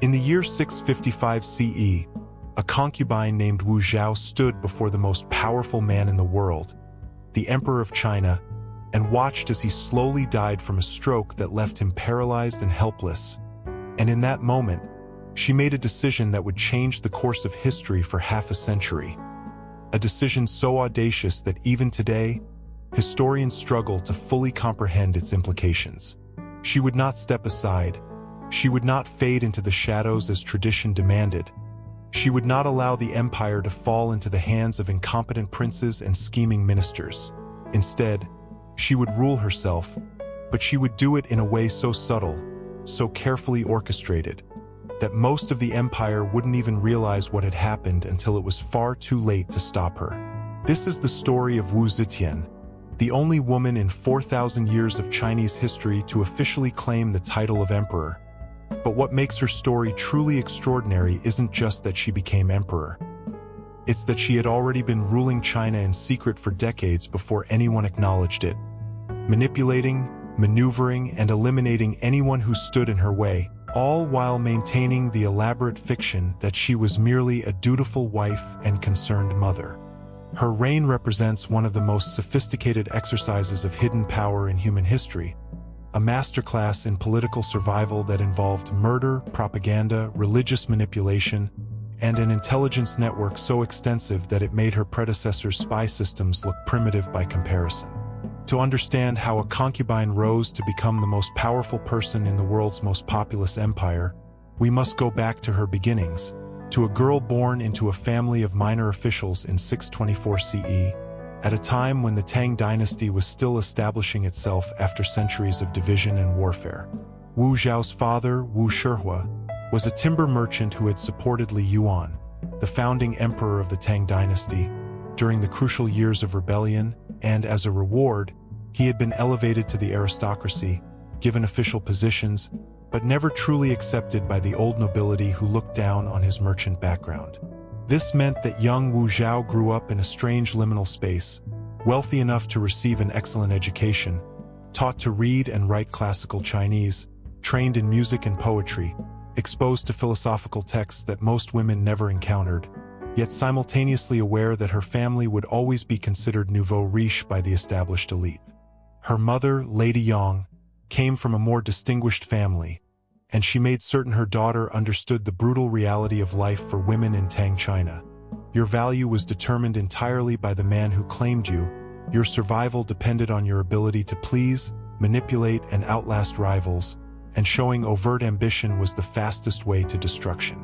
In the year 655 CE, a concubine named Wu Zhao stood before the most powerful man in the world, the Emperor of China, and watched as he slowly died from a stroke that left him paralyzed and helpless. And in that moment, she made a decision that would change the course of history for half a century. A decision so audacious that even today, historians struggle to fully comprehend its implications. She would not step aside. She would not fade into the shadows as tradition demanded. She would not allow the empire to fall into the hands of incompetent princes and scheming ministers. Instead, she would rule herself, but she would do it in a way so subtle, so carefully orchestrated, that most of the empire wouldn't even realize what had happened until it was far too late to stop her. This is the story of Wu Zetian, the only woman in 4,000 years of Chinese history to officially claim the title of emperor. But what makes her story truly extraordinary isn't just that she became emperor. It's that she had already been ruling China in secret for decades before anyone acknowledged it, manipulating, maneuvering, and eliminating anyone who stood in her way, all while maintaining the elaborate fiction that she was merely a dutiful wife and concerned mother. Her reign represents one of the most sophisticated exercises of hidden power in human history, a masterclass in political survival that involved murder, propaganda, religious manipulation, and an intelligence network so extensive that it made her predecessor's spy systems look primitive by comparison. To understand how a concubine rose to become the most powerful person in the world's most populous empire, we must go back to her beginnings, to a girl born into a family of minor officials in 624 CE, at a time when the Tang Dynasty was still establishing itself after centuries of division and warfare. Wu Zhao's father, Wu Shihua, was a timber merchant who had supported Li Yuan, the founding emperor of the Tang Dynasty, during the crucial years of rebellion, and as a reward, he had been elevated to the aristocracy, given official positions, but never truly accepted by the old nobility who looked down on his merchant background. This meant that young Wu Zhao grew up in a strange liminal space, wealthy enough to receive an excellent education, taught to read and write classical Chinese, trained in music and poetry, exposed to philosophical texts that most women never encountered, yet simultaneously aware that her family would always be considered nouveau riche by the established elite. Her mother, Lady Yang, came from a more distinguished family, and she made certain her daughter understood the brutal reality of life for women in Tang China. Your value was determined entirely by the man who claimed you. Your survival depended on your ability to please, manipulate, and outlast rivals, and showing overt ambition was the fastest way to destruction.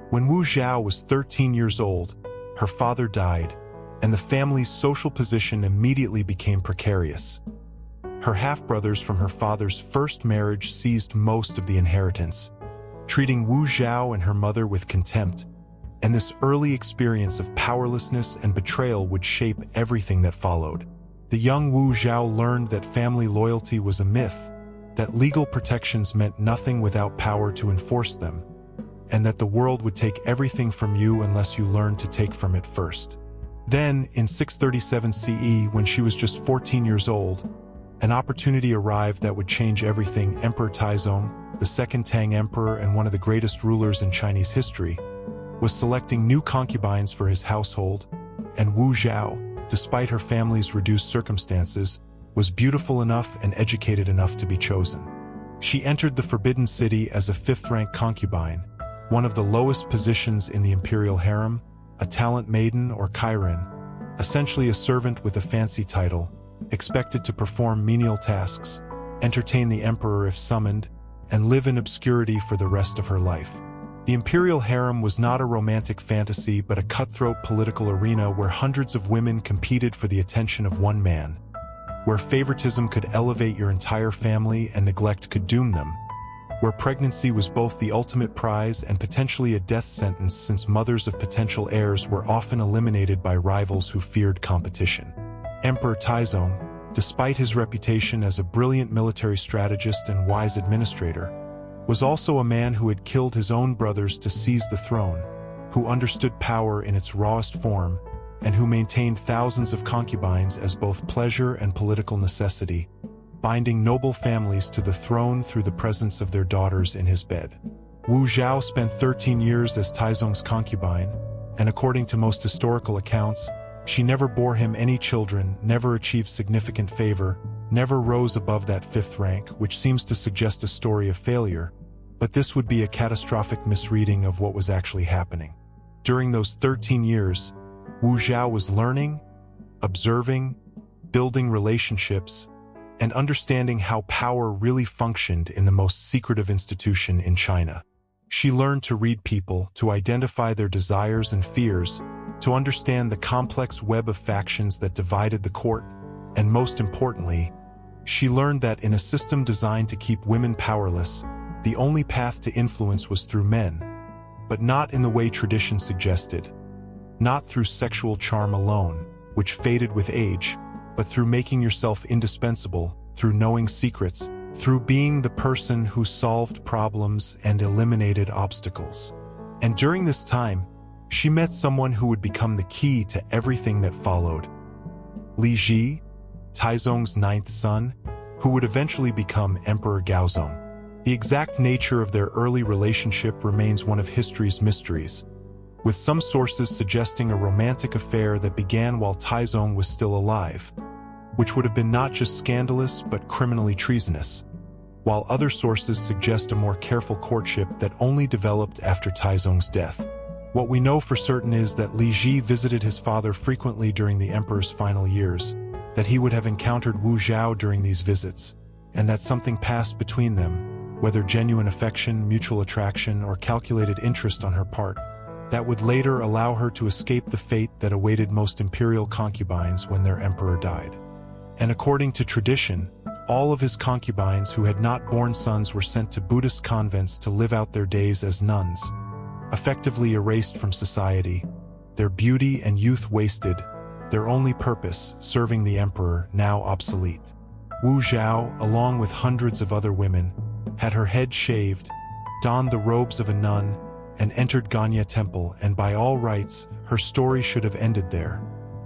When Wu Zhao was 13 years old, her father died, and the family's social position immediately became precarious. Her half-brothers from her father's first marriage seized most of the inheritance, treating Wu Zhao and her mother with contempt, and this early experience of powerlessness and betrayal would shape everything that followed. The young Wu Zhao learned that family loyalty was a myth, that legal protections meant nothing without power to enforce them, and that the world would take everything from you unless you learned to take from it first. Then, in 637 CE, when she was just 14 years old, an opportunity arrived that would change everything. Emperor Taizong, the second Tang emperor and one of the greatest rulers in Chinese history, was selecting new concubines for his household, and Wu Zhao, despite her family's reduced circumstances, was beautiful enough and educated enough to be chosen. She entered the Forbidden City as a fifth-rank concubine, one of the lowest positions in the imperial harem, a talent maiden or Chiron, essentially a servant with a fancy title, expected to perform menial tasks, entertain the emperor if summoned, and live in obscurity for the rest of her life. The imperial harem was not a romantic fantasy but a cutthroat political arena where hundreds of women competed for the attention of one man, where favoritism could elevate your entire family and neglect could doom them, where pregnancy was both the ultimate prize and potentially a death sentence since mothers of potential heirs were often eliminated by rivals who feared competition. Emperor Taizong, despite his reputation as a brilliant military strategist and wise administrator, was also a man who had killed his own brothers to seize the throne, who understood power in its rawest form, and who maintained thousands of concubines as both pleasure and political necessity, binding noble families to the throne through the presence of their daughters in his bed. Wu Zhao spent 13 years as Taizong's concubine, and according to most historical accounts, she never bore him any children, never achieved significant favor, never rose above that fifth rank, which seems to suggest a story of failure, but this would be a catastrophic misreading of what was actually happening. During those 13 years, Wu Zhao was learning, observing, building relationships, and understanding how power really functioned in the most secretive institution in China. She learned to read people, to identify their desires and fears, to understand the complex web of factions that divided the court, and most importantly, she learned that in a system designed to keep women powerless, the only path to influence was through men, but not in the way tradition suggested, not through sexual charm alone, which faded with age, but through making yourself indispensable, through knowing secrets, through being the person who solved problems and eliminated obstacles. And during this time, she met someone who would become the key to everything that followed. Li Ji, Taizong's ninth son, who would eventually become Emperor Gaozong. The exact nature of their early relationship remains one of history's mysteries, with some sources suggesting a romantic affair that began while Taizong was still alive, which would have been not just scandalous but criminally treasonous, while other sources suggest a more careful courtship that only developed after Taizong's death. What we know for certain is that Li Ji visited his father frequently during the emperor's final years, that he would have encountered Wu Zhao during these visits, and that something passed between them, whether genuine affection, mutual attraction, or calculated interest on her part, that would later allow her to escape the fate that awaited most imperial concubines when their emperor died. And according to tradition, all of his concubines who had not borne sons were sent to Buddhist convents to live out their days as nuns, effectively erased from society, their beauty and youth wasted, their only purpose, serving the emperor, now obsolete. Wu Zhao, along with hundreds of other women, had her head shaved, donned the robes of a nun, and entered Ganya Temple, and by all rights, her story should have ended there.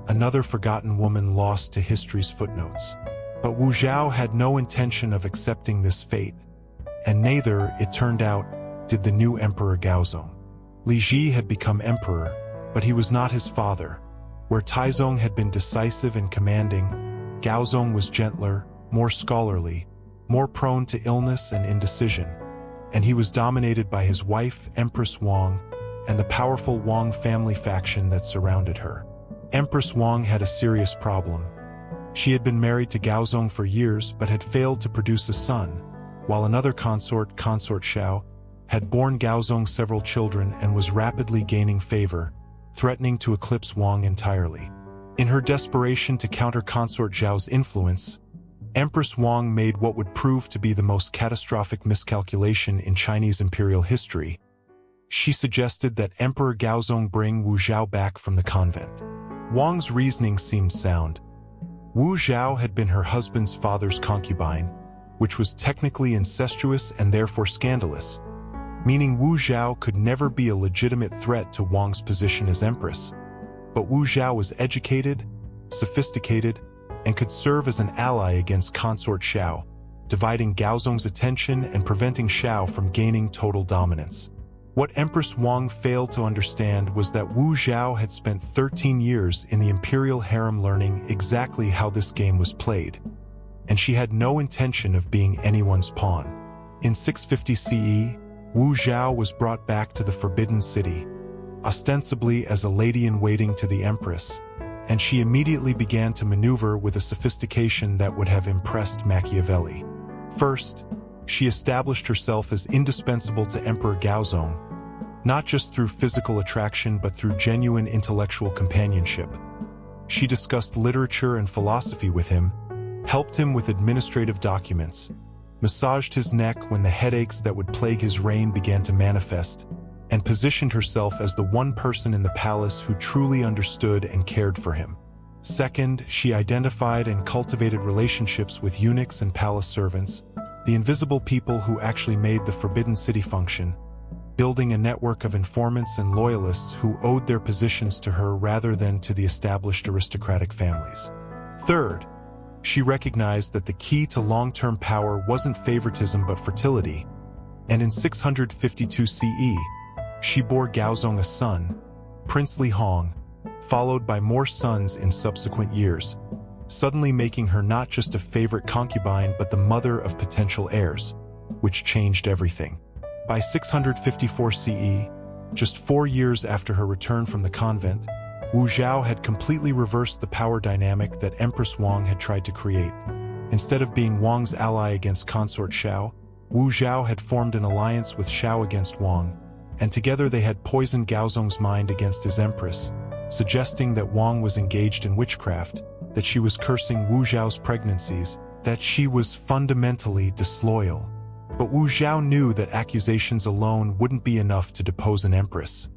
Another forgotten woman lost to history's footnotes. But Wu Zhao had no intention of accepting this fate, and neither, it turned out, did the new Emperor Gaozong. Li Ji had become emperor, but he was not his father. Where Taizong had been decisive and commanding, Gaozong was gentler, more scholarly, more prone to illness and indecision, and he was dominated by his wife, Empress Wang, and the powerful Wang family faction that surrounded her. Empress Wang had a serious problem. She had been married to Gaozong for years but had failed to produce a son, while another consort, Consort Xiao, had borne Gaozong several children and was rapidly gaining favor, threatening to eclipse Wang entirely. In her desperation to counter Consort Xiao's influence, Empress Wang made what would prove to be the most catastrophic miscalculation in Chinese imperial history. She suggested that Emperor Gaozong bring Wu Zhao back from the convent. Wang's reasoning seemed sound. Wu Zhao had been her husband's father's concubine, which was technically incestuous and therefore scandalous, meaning Wu Zhao could never be a legitimate threat to Wang's position as empress. But Wu Zhao was educated, sophisticated, and could serve as an ally against Consort Xiao, dividing Gaozong's attention and preventing Xiao from gaining total dominance. What Empress Wang failed to understand was that Wu Zhao had spent 13 years in the imperial harem learning exactly how this game was played, and she had no intention of being anyone's pawn. In 650 CE, Wu Zhao was brought back to the Forbidden City, ostensibly as a lady-in-waiting to the Empress, and she immediately began to maneuver with a sophistication that would have impressed Machiavelli. First, she established herself as indispensable to Emperor Gaozong, not just through physical attraction but through genuine intellectual companionship. She discussed literature and philosophy with him, helped him with administrative documents, massaged his neck when the headaches that would plague his reign began to manifest, and positioned herself as the one person in the palace who truly understood and cared for him. Second, she identified and cultivated relationships with eunuchs and palace servants, the invisible people who actually made the Forbidden City function, building a network of informants and loyalists who owed their positions to her rather than to the established aristocratic families. Third, she recognized that the key to long-term power wasn't favoritism but fertility, and in 652 CE, she bore Gaozong a son, Prince Li Hong, followed by more sons in subsequent years, suddenly making her not just a favorite concubine but the mother of potential heirs, which changed everything. By 654 CE, just 4 years after her return from the convent, Wu Zhao had completely reversed the power dynamic that Empress Wang had tried to create. Instead of being Wang's ally against consort Xiao, Wu Zhao had formed an alliance with Xiao against Wang, and together they had poisoned Gaozong's mind against his empress, suggesting that Wang was engaged in witchcraft, that she was cursing Wu Zhao's pregnancies, that she was fundamentally disloyal. But Wu Zhao knew that accusations alone wouldn't be enough to depose an empress.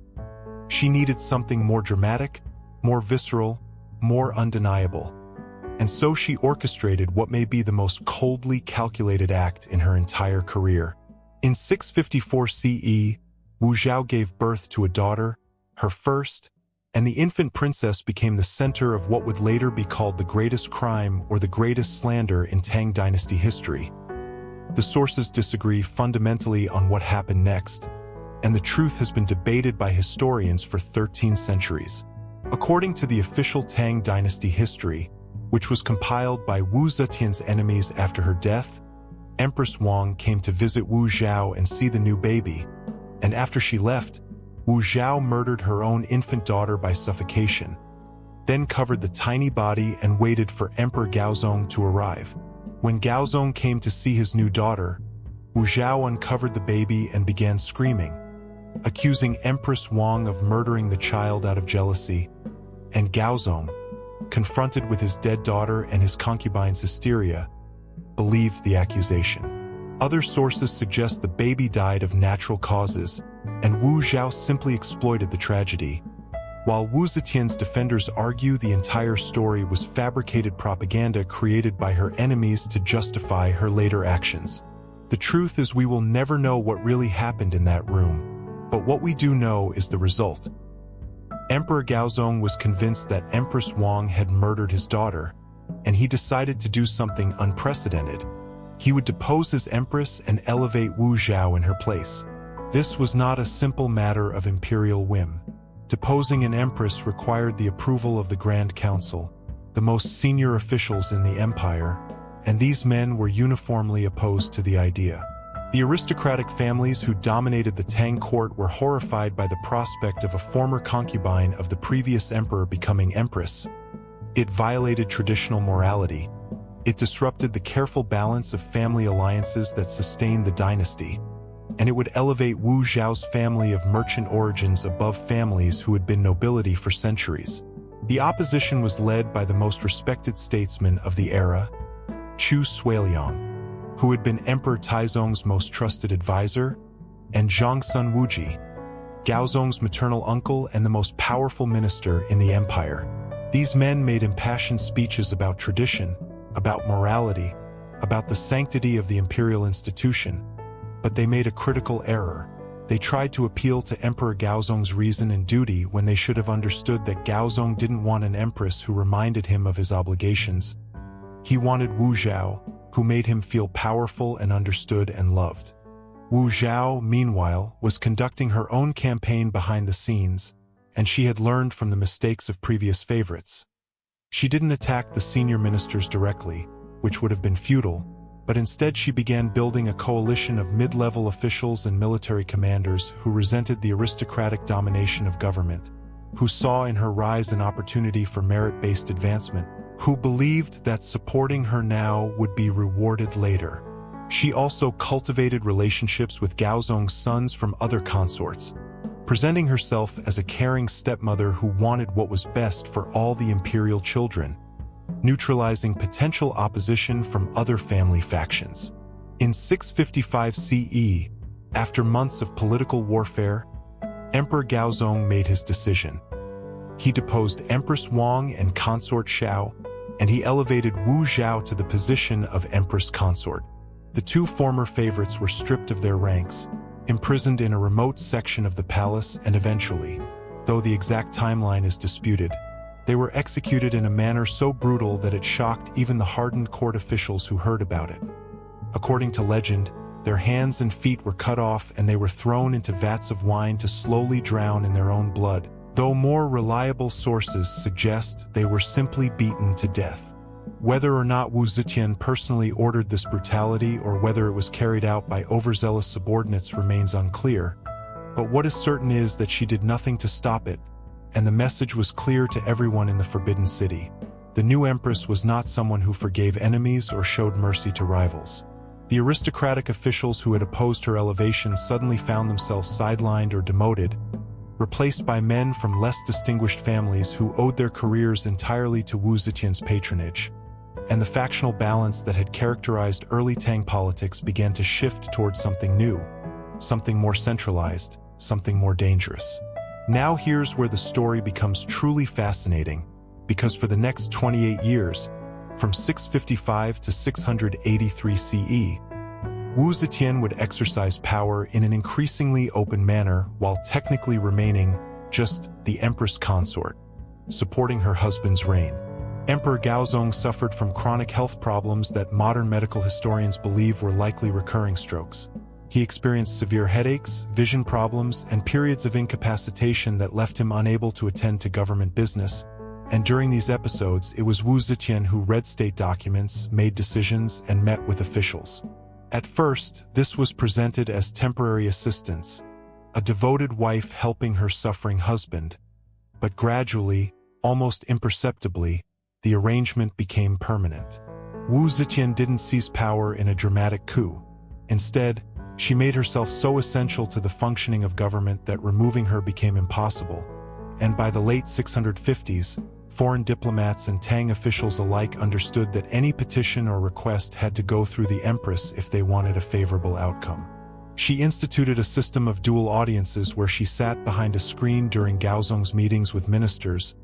She needed something more dramatic, more visceral, more undeniable. And so she orchestrated what may be the most coldly calculated act in her entire career. In 654 CE, Wu Zhao gave birth to a daughter, her first, and the infant princess became the center of what would later be called the greatest crime or the greatest slander in Tang Dynasty history. The sources disagree fundamentally on what happened next, and the truth has been debated by historians for 13 centuries. According to the official Tang Dynasty history, which was compiled by Wu Zetian's enemies after her death, Empress Wang came to visit Wu Zhao and see the new baby, and after she left, Wu Zhao murdered her own infant daughter by suffocation, then covered the tiny body and waited for Emperor Gaozong to arrive. When Gaozong came to see his new daughter, Wu Zhao uncovered the baby and began screaming, accusing Empress Wang of murdering the child out of jealousy, and Gaozong, confronted with his dead daughter and his concubine's hysteria, believed the accusation. Other sources suggest the baby died of natural causes, and Wu Zhao simply exploited the tragedy, while Wu Zetian's defenders argue the entire story was fabricated propaganda created by her enemies to justify her later actions. The truth is we will never know what really happened in that room. But what we do know is the result. Emperor Gaozong was convinced that Empress Wang had murdered his daughter, and he decided to do something unprecedented. He would depose his empress and elevate Wu Zhao in her place. This was not a simple matter of imperial whim. Deposing an empress required the approval of the Grand Council, the most senior officials in the empire, and these men were uniformly opposed to the idea. The aristocratic families who dominated the Tang court were horrified by the prospect of a former concubine of the previous emperor becoming empress. It violated traditional morality. It disrupted the careful balance of family alliances that sustained the dynasty, and it would elevate Wu Zhao's family of merchant origins above families who had been nobility for centuries. The opposition was led by the most respected statesman of the era, Chu Suiliang, who had been Emperor Taizong's most trusted advisor, and Zhongsun Wuji, Gaozong's maternal uncle and the most powerful minister in the empire. These men made impassioned speeches about tradition, about morality, about the sanctity of the imperial institution, but they made a critical error. They tried to appeal to Emperor Gaozong's reason and duty when they should have understood that Gaozong didn't want an empress who reminded him of his obligations. He wanted Wu Zhao, who made him feel powerful and understood and loved. Wu Zhao, meanwhile, was conducting her own campaign behind the scenes, and she had learned from the mistakes of previous favorites. She didn't attack the senior ministers directly, which would have been futile, but instead she began building a coalition of mid-level officials and military commanders who resented the aristocratic domination of government, who saw in her rise an opportunity for merit-based advancement, who believed that supporting her now would be rewarded later. She also cultivated relationships with Gaozong's sons from other consorts, presenting herself as a caring stepmother who wanted what was best for all the imperial children, neutralizing potential opposition from other family factions. In 655 CE, after months of political warfare, Emperor Gaozong made his decision. He deposed Empress Wang and consort Xiao, and he elevated Wu Zhao to the position of Empress Consort. The two former favorites were stripped of their ranks, imprisoned in a remote section of the palace, and eventually, though the exact timeline is disputed, they were executed in a manner so brutal that it shocked even the hardened court officials who heard about it. According to legend, Their hands and feet were cut off and they were thrown into vats of wine to slowly drown in their own blood, though more reliable sources suggest they were simply beaten to death. Whether or not Wu Zetian personally ordered this brutality or whether it was carried out by overzealous subordinates remains unclear, but what is certain is that she did nothing to stop it, and the message was clear to everyone in the Forbidden City. The new empress was not someone who forgave enemies or showed mercy to rivals. The aristocratic officials who had opposed her elevation suddenly found themselves sidelined or demoted, replaced by men from less distinguished families who owed their careers entirely to Wu Zetian's patronage. And the factional balance that had characterized early Tang politics began to shift towards something new, something more centralized, something more dangerous. Now here's where the story becomes truly fascinating, because for the next 28 years, from 655 to 683 CE, Wu Zetian would exercise power in an increasingly open manner while technically remaining just the empress consort, supporting her husband's reign. Emperor Gaozong suffered from chronic health problems that modern medical historians believe were likely recurring strokes. He experienced severe headaches, vision problems, and periods of incapacitation that left him unable to attend to government business. And during these episodes, it was Wu Zetian who read state documents, made decisions, and met with officials. At first, this was presented as temporary assistance, a devoted wife helping her suffering husband. But gradually, almost imperceptibly, the arrangement became permanent. Wu Zetian didn't seize power in a dramatic coup. Instead, she made herself so essential to the functioning of government that removing her became impossible. And by the late 650s, foreign diplomats and Tang officials alike understood that any petition or request had to go through the empress if they wanted a favorable outcome. She instituted a system of dual audiences where she sat behind a screen during Gaozong's meetings with ministers,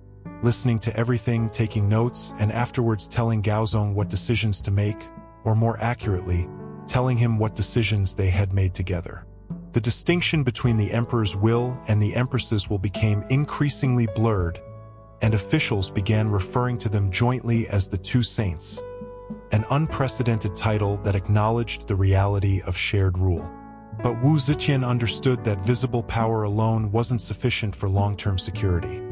listening to everything, taking notes, and afterwards telling Gaozong what decisions to make, or more accurately, telling him what decisions they had made together. The distinction between the emperor's will and the empress's will became increasingly blurred, and officials began referring to them jointly as the two saints, an unprecedented title that acknowledged the reality of shared rule. But Wu Zetian understood that visible power alone wasn't sufficient for long-term security.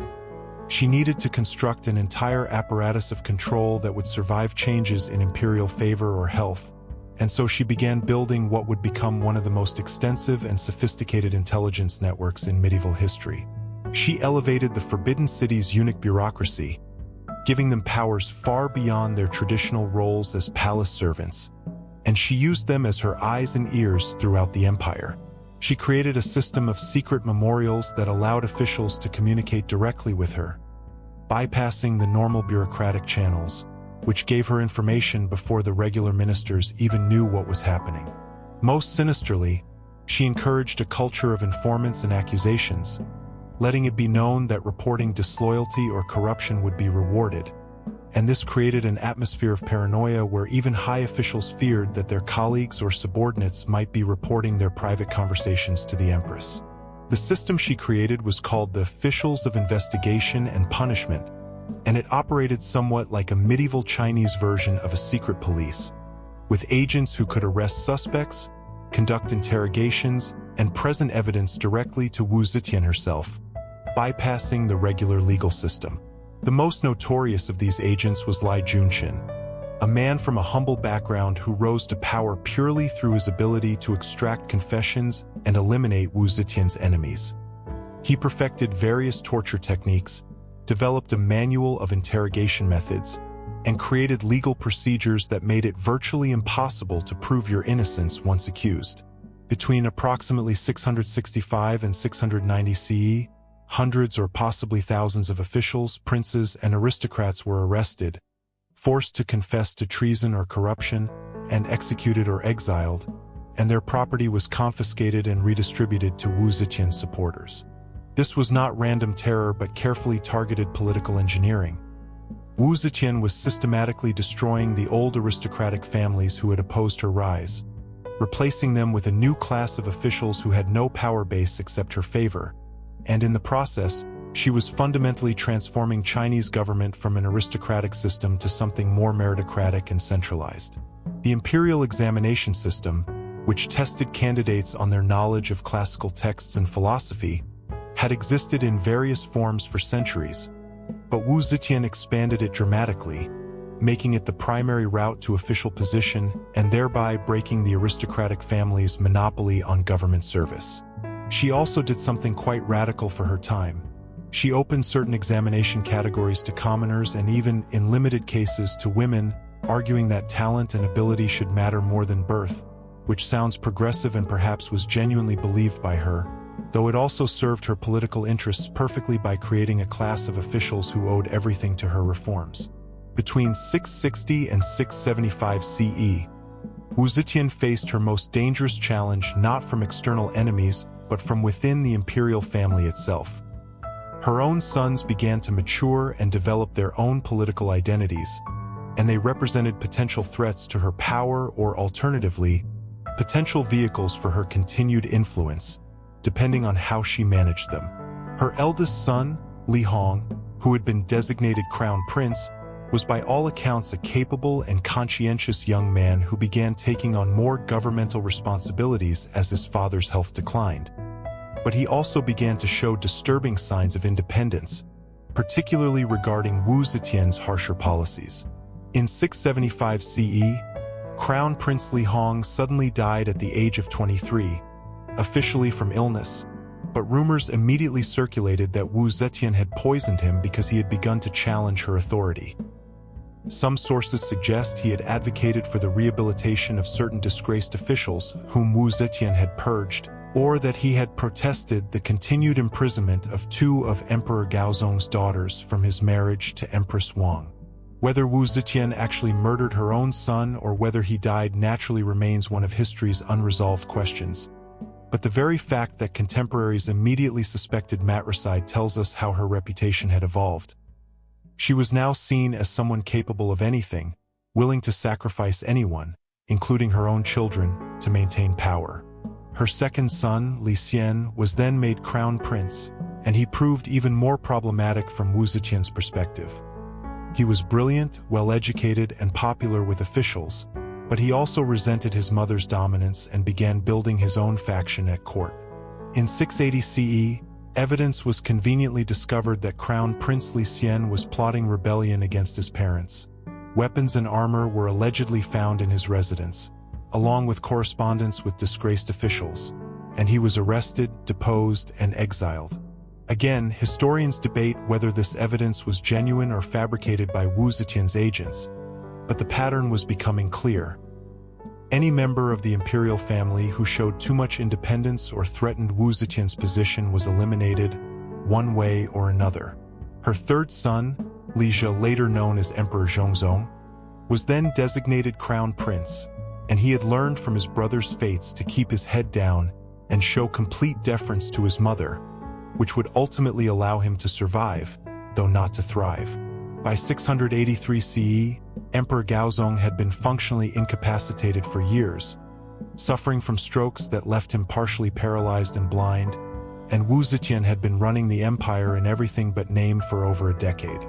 She needed to construct an entire apparatus of control that would survive changes in imperial favor or health, and so she began building what would become one of the most extensive and sophisticated intelligence networks in medieval history. She elevated the Forbidden City's eunuch bureaucracy, giving them powers far beyond their traditional roles as palace servants, and she used them as her eyes and ears throughout the empire. She created a system of secret memorials that allowed officials to communicate directly with her, bypassing the normal bureaucratic channels, which gave her information before the regular ministers even knew what was happening. Most sinisterly, she encouraged a culture of informants and accusations, letting it be known that reporting disloyalty or corruption would be rewarded. And this created an atmosphere of paranoia where even high officials feared that their colleagues or subordinates might be reporting their private conversations to the empress. The system she created was called the Officials of Investigation and Punishment, and it operated somewhat like a medieval Chinese version of a secret police, with agents who could arrest suspects, conduct interrogations, and present evidence directly to Wu Zetian herself, bypassing the regular legal system. The most notorious of these agents was Li Junqin, a man from a humble background who rose to power purely through his ability to extract confessions and eliminate Wu Zetian's enemies. He perfected various torture techniques, developed a manual of interrogation methods, and created legal procedures that made it virtually impossible to prove your innocence once accused. Between approximately 665 and 690 CE, hundreds or possibly thousands of officials, princes, and aristocrats were arrested, forced to confess to treason or corruption, and executed or exiled, and their property was confiscated and redistributed to Wu Zetian's supporters. This was not random terror but carefully targeted political engineering. Wu Zetian was systematically destroying the old aristocratic families who had opposed her rise, replacing them with a new class of officials who had no power base except her favor, and in the process, she was fundamentally transforming Chinese government from an aristocratic system to something more meritocratic and centralized. The imperial examination system, which tested candidates on their knowledge of classical texts and philosophy, had existed in various forms for centuries, but Wu Zetian expanded it dramatically, making it the primary route to official position and thereby breaking the aristocratic family's monopoly on government service. She also did something quite radical for her time. She opened certain examination categories to commoners and even, in limited cases, to women, arguing that talent and ability should matter more than birth, which sounds progressive and perhaps was genuinely believed by her, though it also served her political interests perfectly by creating a class of officials who owed everything to her reforms. Between 660 and 675 CE, Wu Zetian faced her most dangerous challenge not from external enemies, but from within the imperial family itself. Her own sons began to mature and develop their own political identities, and they represented potential threats to her power or, alternatively, potential vehicles for her continued influence, depending on how she managed them. Her eldest son, Li Hong, who had been designated crown prince, was by all accounts a capable and conscientious young man who began taking on more governmental responsibilities as his father's health declined. But he also began to show disturbing signs of independence, particularly regarding Wu Zetian's harsher policies. In 675 CE, Crown Prince Li Hong suddenly died at the age of 23, officially from illness, but rumors immediately circulated that Wu Zetian had poisoned him because he had begun to challenge her authority. Some sources suggest he had advocated for the rehabilitation of certain disgraced officials whom Wu Zetian had purged, or that he had protested the continued imprisonment of two of Emperor Gaozong's daughters from his marriage to Empress Wu. Whether Wu Zetian actually murdered her own son or whether he died naturally remains one of history's unresolved questions. But the very fact that contemporaries immediately suspected matricide tells us how her reputation had evolved. She was now seen as someone capable of anything, willing to sacrifice anyone, including her own children, to maintain power. Her second son, Li Xian, was then made crown prince, and he proved even more problematic from Wu Zetian's perspective. He was brilliant, well-educated, and popular with officials, but he also resented his mother's dominance and began building his own faction at court. In 680 CE, evidence was conveniently discovered that Crown Prince Li Xian was plotting rebellion against his parents. Weapons and armor were allegedly found in his residence, along with correspondence with disgraced officials, and he was arrested, deposed, and exiled. Again, historians debate whether this evidence was genuine or fabricated by Wu Zetian's agents, but the pattern was becoming clear. Any member of the imperial family who showed too much independence or threatened Wu Zetian's position was eliminated, one way or another. Her third son, Li Zhe, later known as Emperor Zhongzong, was then designated crown prince, and he had learned from his brother's fates to keep his head down and show complete deference to his mother, which would ultimately allow him to survive, though not to thrive. By 683 CE, Emperor Gaozong had been functionally incapacitated for years, suffering from strokes that left him partially paralyzed and blind, and Wu Zetian had been running the empire in everything but name for over a decade.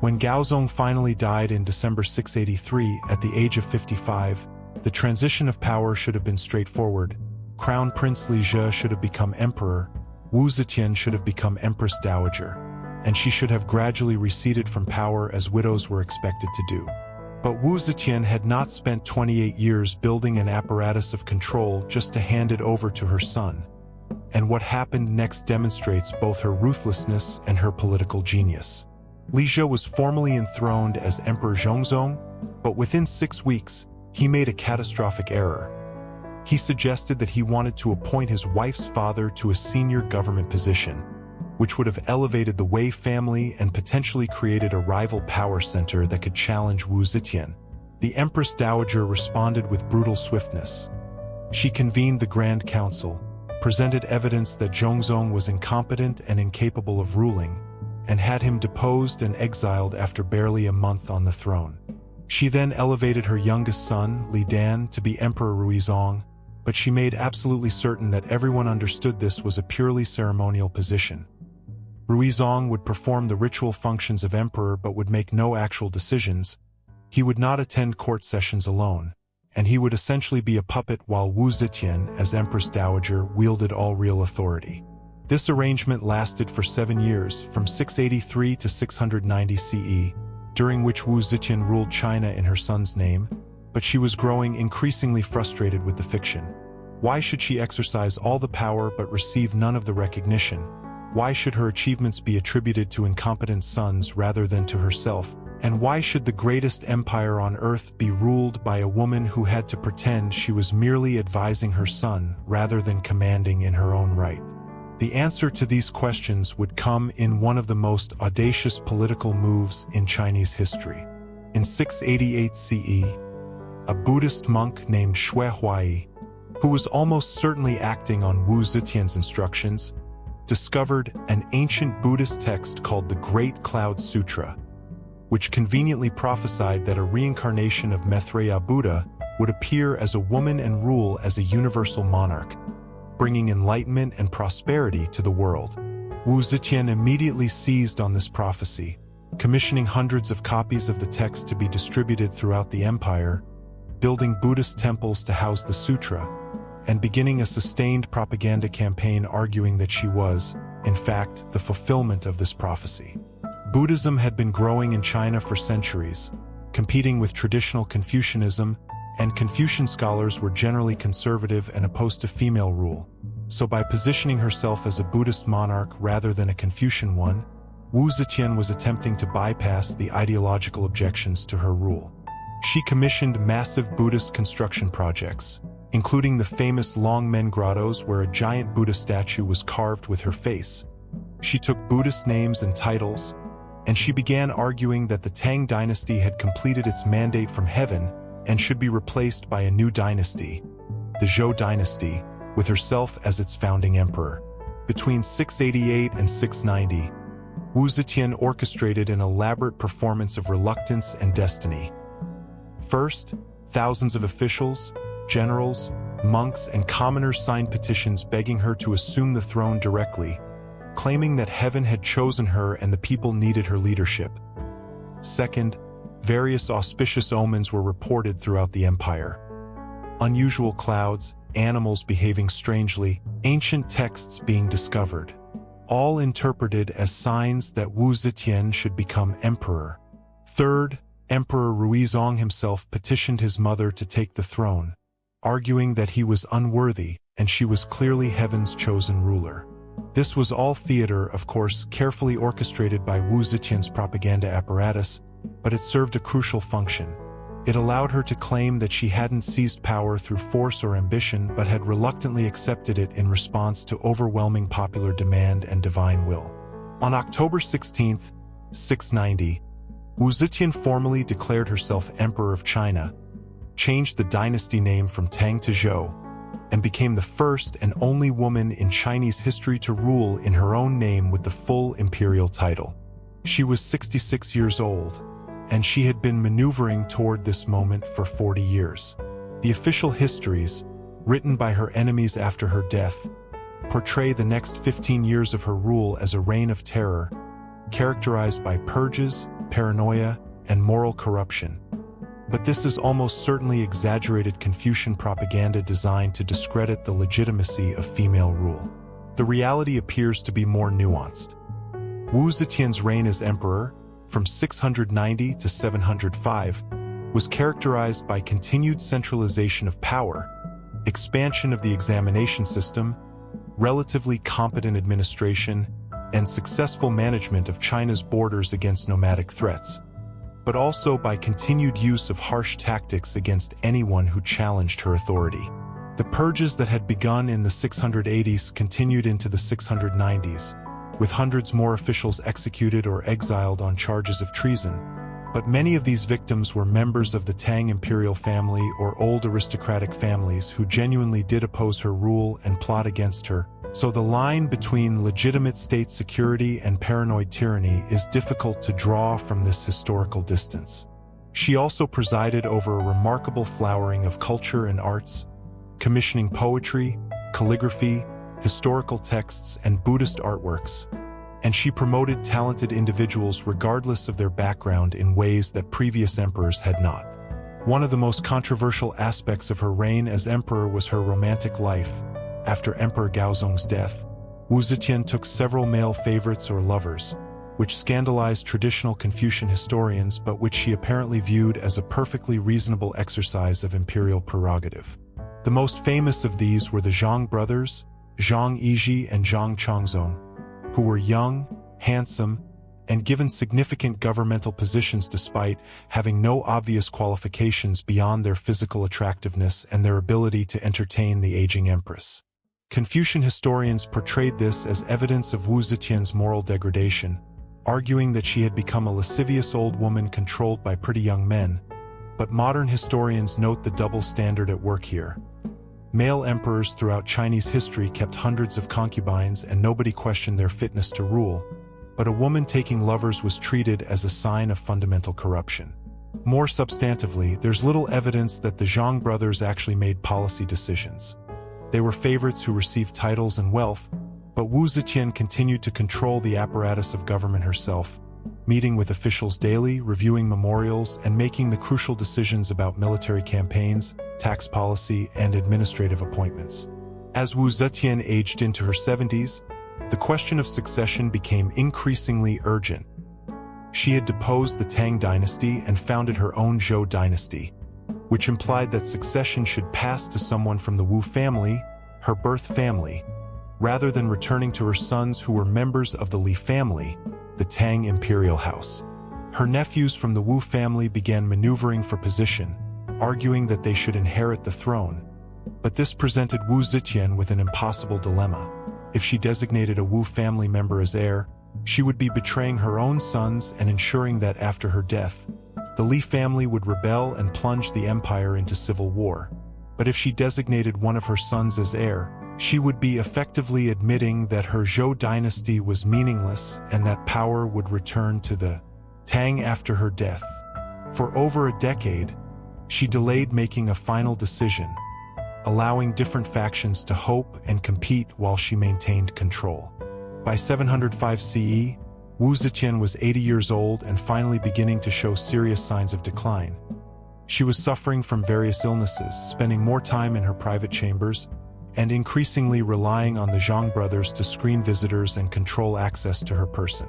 When Gaozong finally died in December 683 at the age of 55, the transition of power should have been straightforward. Crown Prince Li Zhe should have become emperor, Wu Zetian should have become Empress Dowager, and she should have gradually receded from power as widows were expected to do. But Wu Zetian had not spent 28 years building an apparatus of control just to hand it over to her son, and what happened next demonstrates both her ruthlessness and her political genius. Li Zhe was formally enthroned as Emperor Zhongzong, but within 6 weeks, he made a catastrophic error. He suggested that he wanted to appoint his wife's father to a senior government position, which would have elevated the Wei family and potentially created a rival power center that could challenge Wu Zetian. The Empress Dowager responded with brutal swiftness. She convened the Grand Council, presented evidence that Zhongzong was incompetent and incapable of ruling, and had him deposed and exiled after barely a month on the throne. She then elevated her youngest son, Li Dan, to be Emperor Ruizong, but she made absolutely certain that everyone understood this was a purely ceremonial position. Ruizong would perform the ritual functions of emperor but would make no actual decisions. He would not attend court sessions alone, and he would essentially be a puppet while Wu Zetian, as Empress Dowager, wielded all real authority. This arrangement lasted for 7 years, from 683 to 690 CE, during which Wu Zetian ruled China in her son's name, but she was growing increasingly frustrated with the fiction. Why should she exercise all the power but receive none of the recognition? Why should her achievements be attributed to incompetent sons rather than to herself? And why should the greatest empire on earth be ruled by a woman who had to pretend she was merely advising her son rather than commanding in her own right? The answer to these questions would come in one of the most audacious political moves in Chinese history. In 688 CE, a Buddhist monk named Shui Huai, who was almost certainly acting on Wu Zetian's instructions, discovered an ancient Buddhist text called the Great Cloud Sutra, which conveniently prophesied that a reincarnation of Maitreya Buddha would appear as a woman and rule as a universal monarch, bringing enlightenment and prosperity to the world. Wu Zetian immediately seized on this prophecy, commissioning hundreds of copies of the text to be distributed throughout the empire, building Buddhist temples to house the sutra, and beginning a sustained propaganda campaign arguing that she was, in fact, the fulfillment of this prophecy. Buddhism had been growing in China for centuries, competing with traditional Confucianism, and Confucian scholars were generally conservative and opposed to female rule. So by positioning herself as a Buddhist monarch rather than a Confucian one, Wu Zetian was attempting to bypass the ideological objections to her rule. She commissioned massive Buddhist construction projects, including the famous Longmen grottos where a giant Buddha statue was carved with her face. She took Buddhist names and titles, and she began arguing that the Tang Dynasty had completed its mandate from heaven and should be replaced by a new dynasty, the Zhou Dynasty, with herself as its founding emperor. Between 688 and 690, Wu Zetian orchestrated an elaborate performance of reluctance and destiny. First, thousands of officials, generals, monks, and commoners signed petitions begging her to assume the throne directly, claiming that heaven had chosen her and the people needed her leadership. Second, various auspicious omens were reported throughout the empire. Unusual clouds, animals behaving strangely, ancient texts being discovered, all interpreted as signs that Wu Zetian should become emperor. Third, Emperor Ruizong himself petitioned his mother to take the throne, arguing that he was unworthy and she was clearly heaven's chosen ruler. This was all theater, of course, carefully orchestrated by Wu Zetian's propaganda apparatus, but it served a crucial function. It allowed her to claim that she hadn't seized power through force or ambition but had reluctantly accepted it in response to overwhelming popular demand and divine will. On October 16, 690, Wu Zetian formally declared herself Emperor of China, changed the dynasty name from Tang to Zhou, and became the first and only woman in Chinese history to rule in her own name with the full imperial title. She was 66 years old, and she had been maneuvering toward this moment for 40 years. The official histories, written by her enemies after her death, portray the next 15 years of her rule as a reign of terror, characterized by purges, paranoia, and moral corruption. But this is almost certainly exaggerated Confucian propaganda designed to discredit the legitimacy of female rule. The reality appears to be more nuanced. Wu Zetian's reign as emperor, from 690 to 705, was characterized by continued centralization of power, expansion of the examination system, relatively competent administration, and successful management of China's borders against nomadic threats, but also by continued use of harsh tactics against anyone who challenged her authority. The purges that had begun in the 680s continued into the 690s, with hundreds more officials executed or exiled on charges of treason, but many of these victims were members of the Tang imperial family or old aristocratic families who genuinely did oppose her rule and plot against her, so the line between legitimate state security and paranoid tyranny is difficult to draw from this historical distance. She also presided over a remarkable flowering of culture and arts, commissioning poetry, calligraphy, historical texts, and Buddhist artworks, and she promoted talented individuals regardless of their background in ways that previous emperors had not. One of the most controversial aspects of her reign as emperor was her romantic life. After Emperor Gaozong's death, Wu Zetian took several male favorites or lovers, which scandalized traditional Confucian historians but which she apparently viewed as a perfectly reasonable exercise of imperial prerogative. The most famous of these were the Zhang brothers, Zhang Yizhi and Zhang Chongzong, who were young, handsome, and given significant governmental positions despite having no obvious qualifications beyond their physical attractiveness and their ability to entertain the aging empress. Confucian historians portrayed this as evidence of Wu Zetian's moral degradation, arguing that she had become a lascivious old woman controlled by pretty young men, but modern historians note the double standard at work here. Male emperors throughout Chinese history kept hundreds of concubines and nobody questioned their fitness to rule, but a woman taking lovers was treated as a sign of fundamental corruption. More substantively, there's little evidence that the Zhang brothers actually made policy decisions. They were favorites who received titles and wealth, but Wu Zetian continued to control the apparatus of government herself, meeting with officials daily, reviewing memorials, and making the crucial decisions about military campaigns, tax policy, and administrative appointments. As Wu Zetian aged into her 70s, the question of succession became increasingly urgent. She had deposed the Tang Dynasty and founded her own Zhou Dynasty, which implied that succession should pass to someone from the Wu family, her birth family, rather than returning to her sons who were members of the Li family, the Tang imperial house. Her nephews from the Wu family began maneuvering for position, arguing that they should inherit the throne. But this presented Wu Zetian with an impossible dilemma. If she designated a Wu family member as heir, she would be betraying her own sons and ensuring that after her death, the Li family would rebel and plunge the empire into civil war. But if she designated one of her sons as heir, she would be effectively admitting that her Zhou dynasty was meaningless and that power would return to the Tang after her death. For over a decade, she delayed making a final decision, allowing different factions to hope and compete while she maintained control. By 705 CE, Wu Zetian was 80 years old and finally beginning to show serious signs of decline. She was suffering from various illnesses, spending more time in her private chambers, and increasingly relying on the Zhang brothers to screen visitors and control access to her person.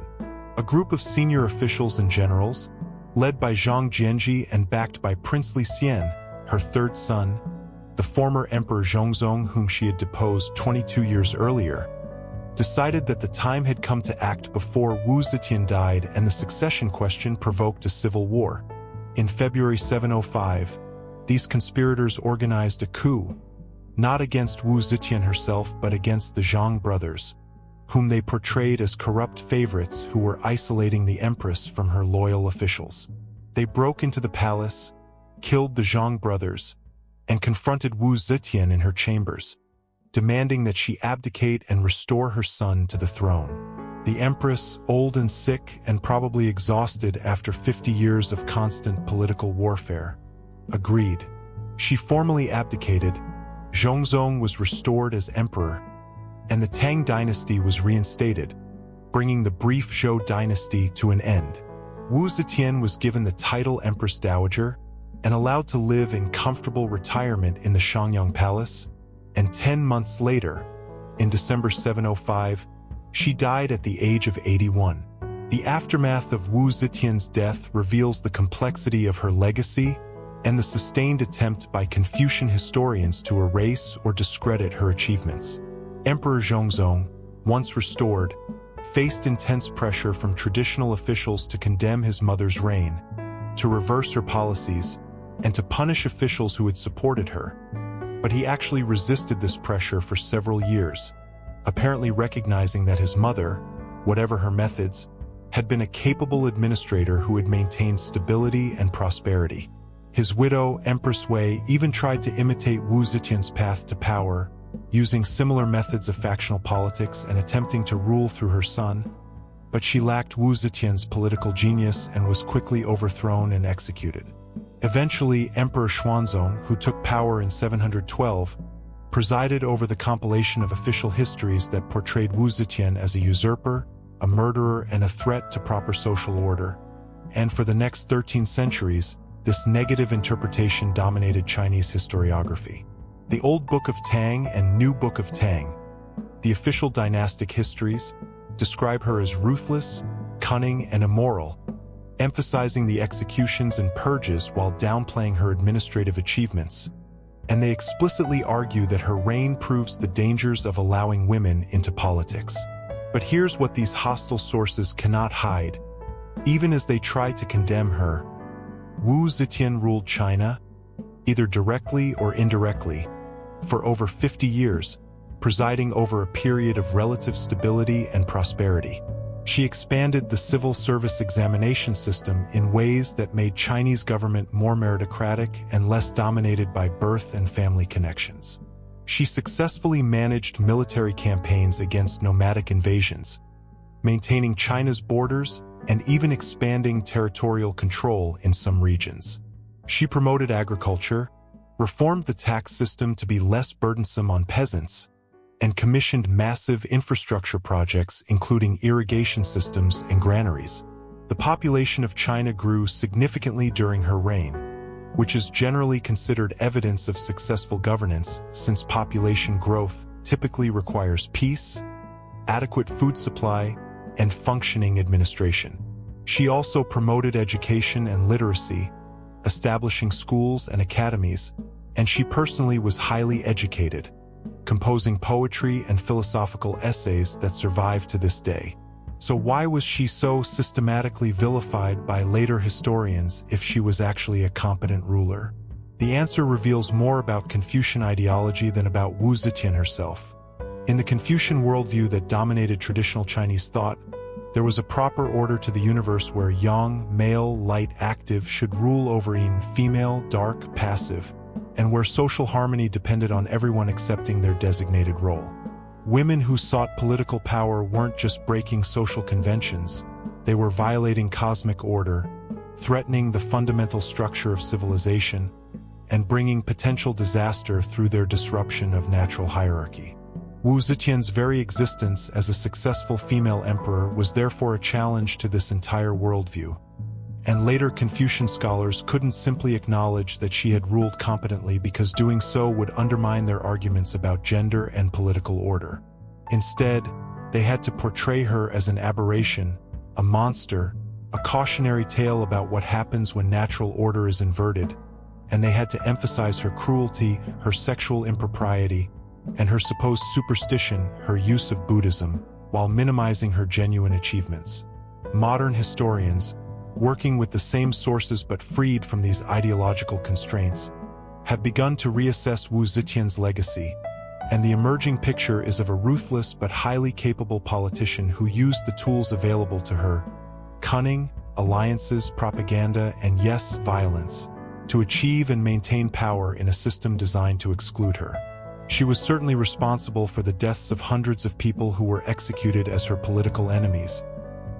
A group of senior officials and generals, led by Zhang Jianji and backed by Prince Li Xian, her third son, the former Emperor Zhongzong whom she had deposed 22 years earlier, decided that the time had come to act before Wu Zetian died and the succession question provoked a civil war. In February 705, these conspirators organized a coup, not against Wu Zetian herself but against the Zhang brothers, whom they portrayed as corrupt favorites who were isolating the empress from her loyal officials. They broke into the palace, killed the Zhang brothers, and confronted Wu Zetian in her chambers, demanding that she abdicate and restore her son to the throne. The empress, old and sick and probably exhausted after 50 years of constant political warfare, agreed. She formally abdicated, Zhongzong was restored as emperor, and the Tang Dynasty was reinstated, bringing the brief Zhou Dynasty to an end. Wu Zetian was given the title Empress Dowager and allowed to live in comfortable retirement in the Shangyang Palace, and 10 months later, in December 705, she died at the age of 81. The aftermath of Wu Zetian's death reveals the complexity of her legacy and the sustained attempt by Confucian historians to erase or discredit her achievements. Emperor Zhongzong, once restored, faced intense pressure from traditional officials to condemn his mother's reign, to reverse her policies, and to punish officials who had supported her. But he actually resisted this pressure for several years, apparently recognizing that his mother, whatever her methods, had been a capable administrator who had maintained stability and prosperity. His widow, Empress Wu, even tried to imitate Wu Zetian's path to power, using similar methods of factional politics and attempting to rule through her son, but she lacked Wu Zetian's political genius and was quickly overthrown and executed. Eventually, Emperor Xuanzong, who took power in 712, presided over the compilation of official histories that portrayed Wu Zetian as a usurper, a murderer, and a threat to proper social order. And for the next 13 centuries, this negative interpretation dominated Chinese historiography. The Old Book of Tang and New Book of Tang, the official dynastic histories, describe her as ruthless, cunning, and immoral, emphasizing the executions and purges while downplaying her administrative achievements. And they explicitly argue that her reign proves the dangers of allowing women into politics. But here's what these hostile sources cannot hide. Even as they try to condemn her, Wu Zetian ruled China, either directly or indirectly, for over 50 years, presiding over a period of relative stability and prosperity. She expanded the civil service examination system in ways that made Chinese government more meritocratic and less dominated by birth and family connections. She successfully managed military campaigns against nomadic invasions, maintaining China's borders and even expanding territorial control in some regions. She promoted agriculture, reformed the tax system to be less burdensome on peasants, and commissioned massive infrastructure projects including irrigation systems and granaries. The population of China grew significantly during her reign, which is generally considered evidence of successful governance since population growth typically requires peace, adequate food supply, and functioning administration. She also promoted education and literacy, establishing schools and academies, and she personally was highly educated, composing poetry and philosophical essays that survive to this day. So why was she so systematically vilified by later historians if she was actually a competent ruler? The answer reveals more about Confucian ideology than about Wu Zetian herself. In the Confucian worldview that dominated traditional Chinese thought, there was a proper order to the universe where yang, male, light, active, should rule over yin, female, dark, passive, and where social harmony depended on everyone accepting their designated role. Women who sought political power weren't just breaking social conventions, they were violating cosmic order, threatening the fundamental structure of civilization, and bringing potential disaster through their disruption of natural hierarchy. Wu Zetian's very existence as a successful female emperor was therefore a challenge to this entire worldview. And later Confucian scholars couldn't simply acknowledge that she had ruled competently because doing so would undermine their arguments about gender and political order. Instead, they had to portray her as an aberration, a monster, a cautionary tale about what happens when natural order is inverted, and they had to emphasize her cruelty, her sexual impropriety, and her supposed superstition, her use of Buddhism, while minimizing her genuine achievements. Modern historians, working with the same sources but freed from these ideological constraints, have begun to reassess Wu Zetian's legacy, and the emerging picture is of a ruthless but highly capable politician who used the tools available to her, cunning, alliances, propaganda, and yes, violence, to achieve and maintain power in a system designed to exclude her. She was certainly responsible for the deaths of hundreds of people who were executed as her political enemies,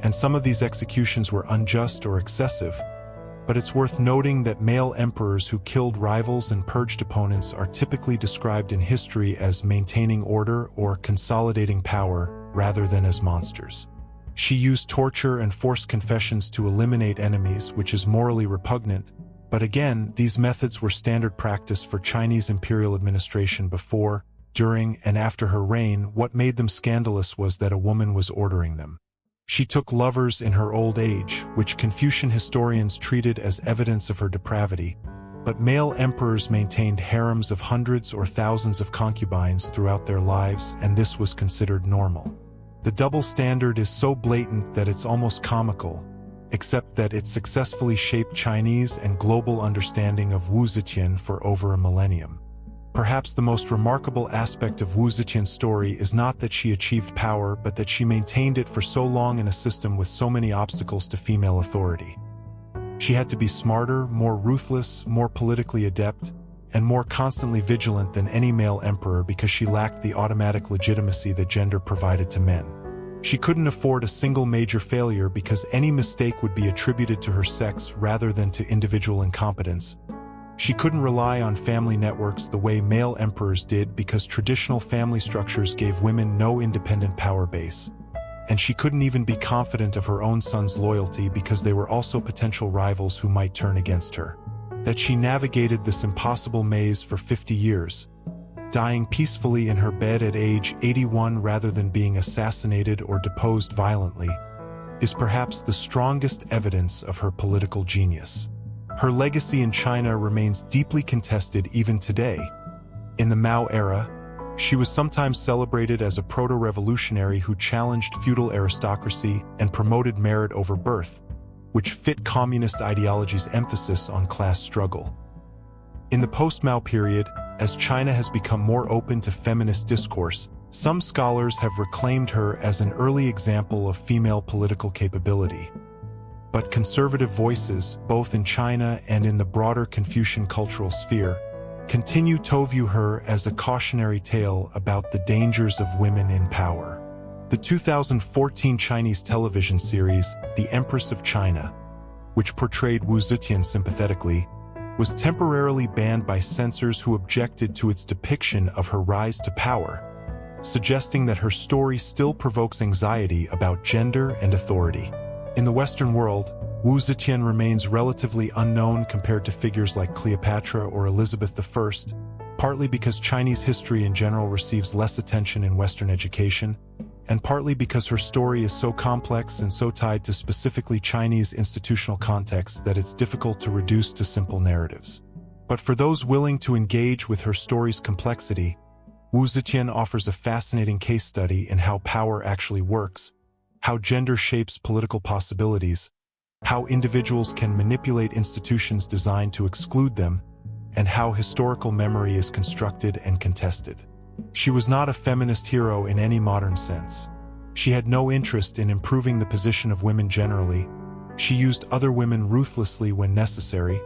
and some of these executions were unjust or excessive, but it's worth noting that male emperors who killed rivals and purged opponents are typically described in history as maintaining order or consolidating power rather than as monsters. She used torture and forced confessions to eliminate enemies, which is morally repugnant, but again, these methods were standard practice for Chinese imperial administration before, during, and after her reign. What made them scandalous was that a woman was ordering them. She took lovers in her old age, which Confucian historians treated as evidence of her depravity, but male emperors maintained harems of hundreds or thousands of concubines throughout their lives, and this was considered normal. The double standard is so blatant that it's almost comical, except that it successfully shaped Chinese and global understanding of Wu Zetian for over a millennium. Perhaps the most remarkable aspect of Wu Zetian's story is not that she achieved power, but that she maintained it for so long in a system with so many obstacles to female authority. She had to be smarter, more ruthless, more politically adept, and more constantly vigilant than any male emperor because she lacked the automatic legitimacy that gender provided to men. She couldn't afford a single major failure because any mistake would be attributed to her sex rather than to individual incompetence. She couldn't rely on family networks the way male emperors did because traditional family structures gave women no independent power base. And she couldn't even be confident of her own son's loyalty because they were also potential rivals who might turn against her. that she navigated this impossible maze for 50 years, dying peacefully in her bed at age 81 rather than being assassinated or deposed violently, is perhaps the strongest evidence of her political genius. Her legacy in China remains deeply contested even today. In the Mao era, she was sometimes celebrated as a proto-revolutionary who challenged feudal aristocracy and promoted merit over birth, which fit communist ideology's emphasis on class struggle. In the post-Mao period, as China has become more open to feminist discourse, some scholars have reclaimed her as an early example of female political capability. But conservative voices, both in China and in the broader Confucian cultural sphere, continue to view her as a cautionary tale about the dangers of women in power. The 2014 Chinese television series, The Empress of China, which portrayed Wu Zetian sympathetically, was temporarily banned by censors who objected to its depiction of her rise to power, suggesting that her story still provokes anxiety about gender and authority. In the Western world, Wu Zetian remains relatively unknown compared to figures like Cleopatra or Elizabeth I, partly because Chinese history in general receives less attention in Western education, and partly because her story is so complex and so tied to specifically Chinese institutional contexts that it's difficult to reduce to simple narratives. But for those willing to engage with her story's complexity, Wu Zetian offers a fascinating case study in how power actually works, how gender shapes political possibilities, how individuals can manipulate institutions designed to exclude them, and how historical memory is constructed and contested. She was not a feminist hero in any modern sense. She had no interest in improving the position of women generally. She used other women ruthlessly when necessary,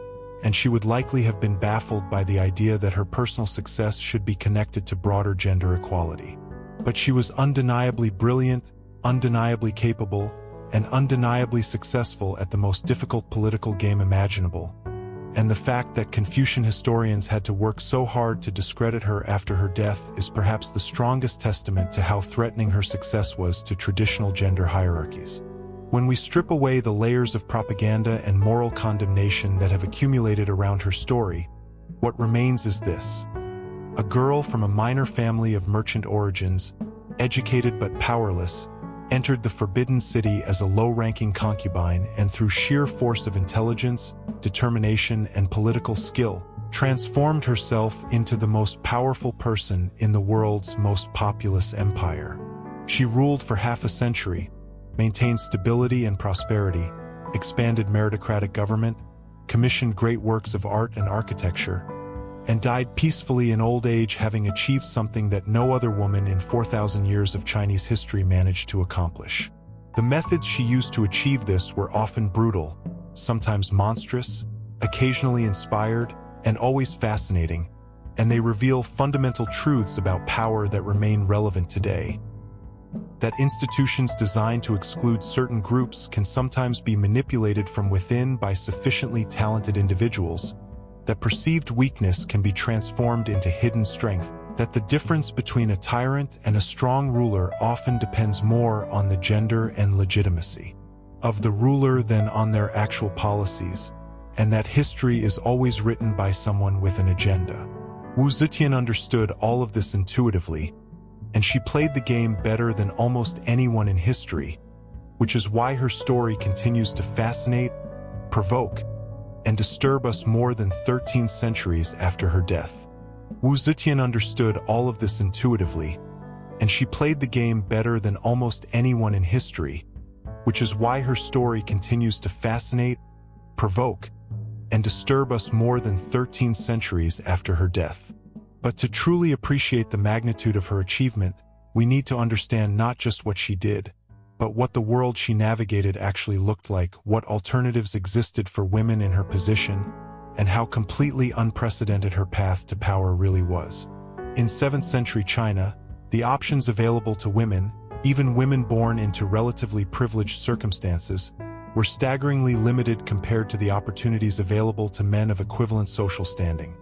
and she would likely have been baffled by the idea that her personal success should be connected to broader gender equality. But she was undeniably brilliant, undeniably capable, and undeniably successful at the most difficult political game imaginable. And the fact that Confucian historians had to work so hard to discredit her after her death is perhaps the strongest testament to how threatening her success was to traditional gender hierarchies. When we strip away the layers of propaganda and moral condemnation that have accumulated around her story, what remains is this: a girl from a minor family of merchant origins, educated but powerless, entered the Forbidden City as a low-ranking concubine and through sheer force of intelligence, determination, and political skill, transformed herself into the most powerful person in the world's most populous empire. She ruled for half a century, maintained stability and prosperity, expanded meritocratic government, commissioned great works of art and architecture, and died peacefully in old age, having achieved something that no other woman in 4,000 years of Chinese history managed to accomplish. The methods she used to achieve this were often brutal, sometimes monstrous, occasionally inspired, and always fascinating, and they reveal fundamental truths about power that remain relevant today. That institutions designed to exclude certain groups can sometimes be manipulated from within by sufficiently talented individuals, that perceived weakness can be transformed into hidden strength, that the difference between a tyrant and a strong ruler often depends more on the gender and legitimacy of the ruler than on their actual policies, and that history is always written by someone with an agenda. Wu Zetian understood all of this intuitively, and she played the game better than almost anyone in history, which is why her story continues to fascinate, provoke, and disturb us more than 13 centuries after her death. Wu Zetian understood all of this intuitively, and she played the game better than almost anyone in history, which is why her story continues to fascinate, provoke, and disturb us more than 13 centuries after her death. But to truly appreciate the magnitude of her achievement, we need to understand not just what she did, but what the world she navigated actually looked like, what alternatives existed for women in her position, and how completely unprecedented her path to power really was. In 7th century China, the options available to women, even women born into relatively privileged circumstances, were staggeringly limited compared to the opportunities available to men of equivalent social standing.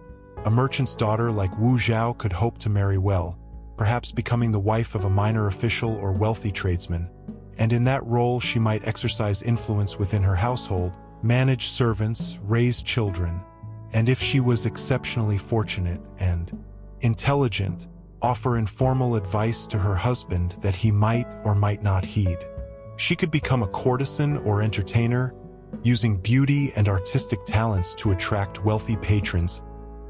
A merchant's daughter like Wu Zhao could hope to marry well, perhaps becoming the wife of a minor official or wealthy tradesman, and in that role she might exercise influence within her household, manage servants, raise children, and if she was exceptionally fortunate and intelligent, offer informal advice to her husband that he might or might not heed. She could become a courtesan or entertainer, using beauty and artistic talents to attract wealthy patrons,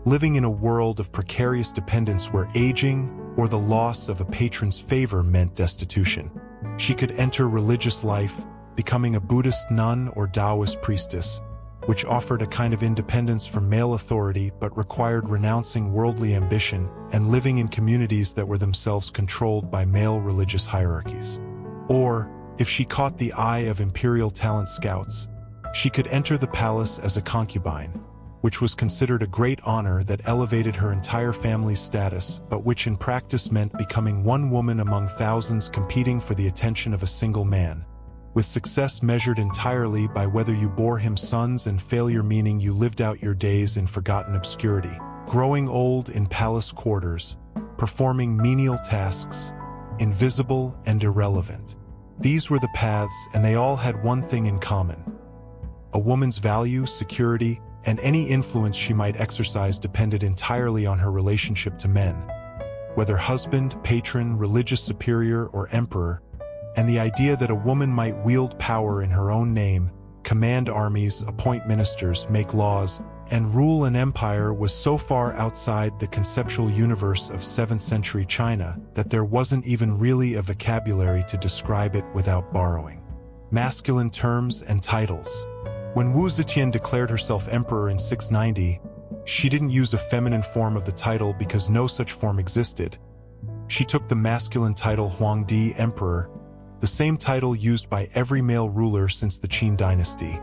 living in a world of precarious dependence where aging or the loss of a patron's favor meant destitution. She could enter religious life, becoming a Buddhist nun or Taoist priestess, which offered a kind of independence from male authority but required renouncing worldly ambition and living in communities that were themselves controlled by male religious hierarchies. Or, if she caught the eye of imperial talent scouts, she could enter the palace as a concubine, which was considered a great honor that elevated her entire family's status, but which in practice meant becoming one woman among thousands competing for the attention of a single man, with success measured entirely by whether you bore him sons and failure meaning you lived out your days in forgotten obscurity, growing old in palace quarters, performing menial tasks, invisible and irrelevant. These were the paths, and they all had one thing in common: a woman's value, security, and any influence she might exercise depended entirely on her relationship to men, whether husband, patron, religious superior, or emperor, and the idea that a woman might wield power in her own name, command armies, appoint ministers, make laws, and rule an empire was so far outside the conceptual universe of 7th century China that there wasn't even really a vocabulary to describe it without borrowing masculine terms and titles. When Wu Zetian declared herself emperor in 690, she didn't use a feminine form of the title because no such form existed. She took the masculine title Huangdi, emperor, the same title used by every male ruler since the Tang Dynasty,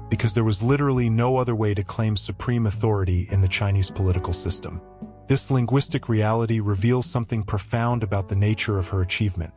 because there was literally no other way to claim supreme authority in the Chinese political system. This linguistic reality reveals something profound about the nature of her achievement.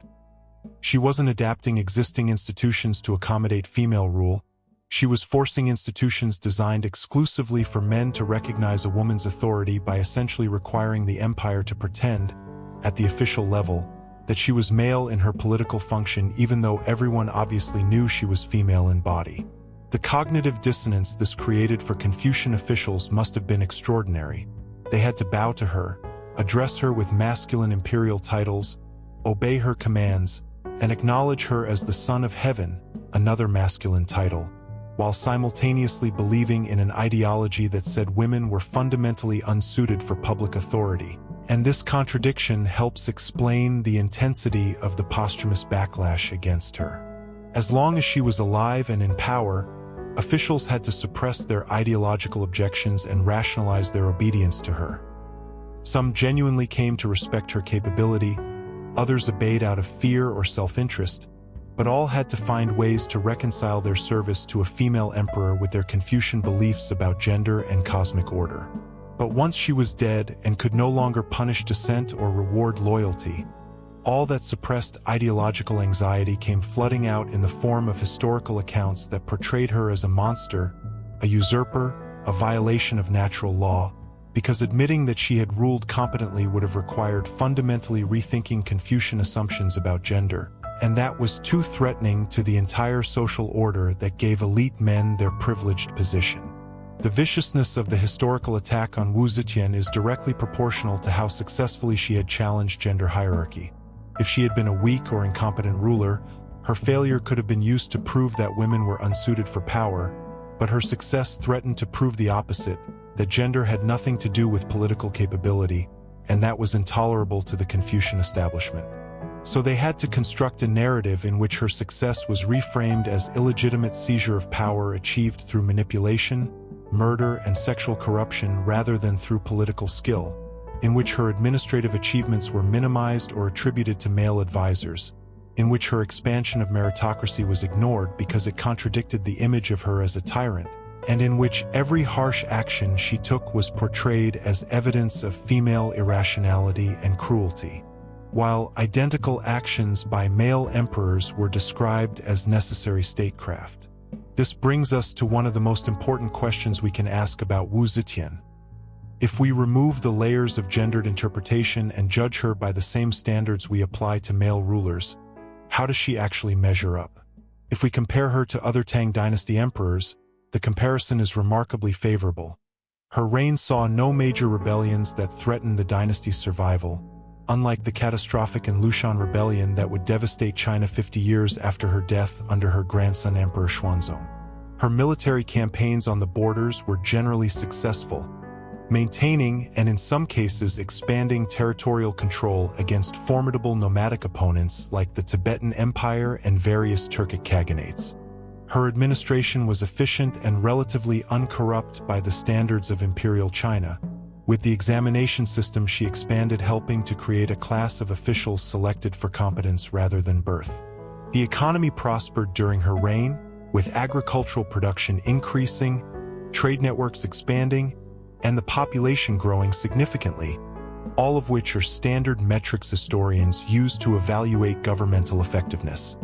She wasn't adapting existing institutions to accommodate female rule. She was forcing institutions designed exclusively for men to recognize a woman's authority by essentially requiring the empire to pretend, at the official level, that she was male in her political function even though everyone obviously knew she was female in body. The cognitive dissonance this created for Confucian officials must have been extraordinary. They had to bow to her, address her with masculine imperial titles, obey her commands, and acknowledge her as the Son of Heaven, another masculine title, while simultaneously believing in an ideology that said women were fundamentally unsuited for public authority. And this contradiction helps explain the intensity of the posthumous backlash against her. As long as she was alive and in power, officials had to suppress their ideological objections and rationalize their obedience to her. Some genuinely came to respect her capability, others obeyed out of fear or self-interest, but all had to find ways to reconcile their service to a female emperor with their Confucian beliefs about gender and cosmic order. But once she was dead and could no longer punish dissent or reward loyalty, all that suppressed ideological anxiety came flooding out in the form of historical accounts that portrayed her as a monster, a usurper, a violation of natural law, because admitting that she had ruled competently would have required fundamentally rethinking Confucian assumptions about gender, and that was too threatening to the entire social order that gave elite men their privileged position. The viciousness of the historical attack on Wu Zetian is directly proportional to how successfully she had challenged gender hierarchy. If she had been a weak or incompetent ruler, her failure could have been used to prove that women were unsuited for power, but her success threatened to prove the opposite, that gender had nothing to do with political capability, and that was intolerable to the Confucian establishment. So they had to construct a narrative in which her success was reframed as illegitimate seizure of power achieved through manipulation, murder, and sexual corruption rather than through political skill, in which her administrative achievements were minimized or attributed to male advisors, in which her expansion of meritocracy was ignored because it contradicted the image of her as a tyrant, and in which every harsh action she took was portrayed as evidence of female irrationality and cruelty, while identical actions by male emperors were described as necessary statecraft. This brings us to one of the most important questions we can ask about Wu Zetian. If we remove the layers of gendered interpretation and judge her by the same standards we apply to male rulers, how does she actually measure up? If we compare her to other Tang Dynasty emperors, the comparison is remarkably favorable. Her reign saw no major rebellions that threatened the dynasty's survival, unlike the catastrophic Lushan rebellion that would devastate China 50 years after her death under her grandson Emperor Xuanzong. Her military campaigns on the borders were generally successful, maintaining and in some cases expanding territorial control against formidable nomadic opponents like the Tibetan Empire and various Turkic khaganates. Her administration was efficient and relatively uncorrupt by the standards of imperial China. With the examination system she expanded, helping to create a class of officials selected for competence rather than birth. The economy prospered during her reign, with agricultural production increasing, trade networks expanding, and the population growing significantly, all of which are standard metrics historians use to evaluate governmental effectiveness.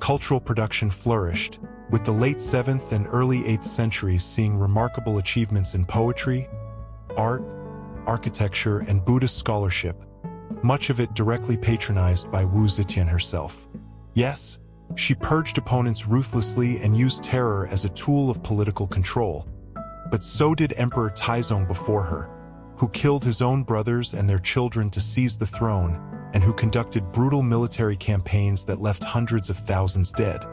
Cultural production flourished, with the late 7th and early 8th centuries seeing remarkable achievements in poetry, art, architecture, and Buddhist scholarship, much of it directly patronized by Wu Zetian herself. Yes, she purged opponents ruthlessly and used terror as a tool of political control, but so did Emperor Taizong before her, who killed his own brothers and their children to seize the throne, and who conducted brutal military campaigns that left hundreds of thousands dead.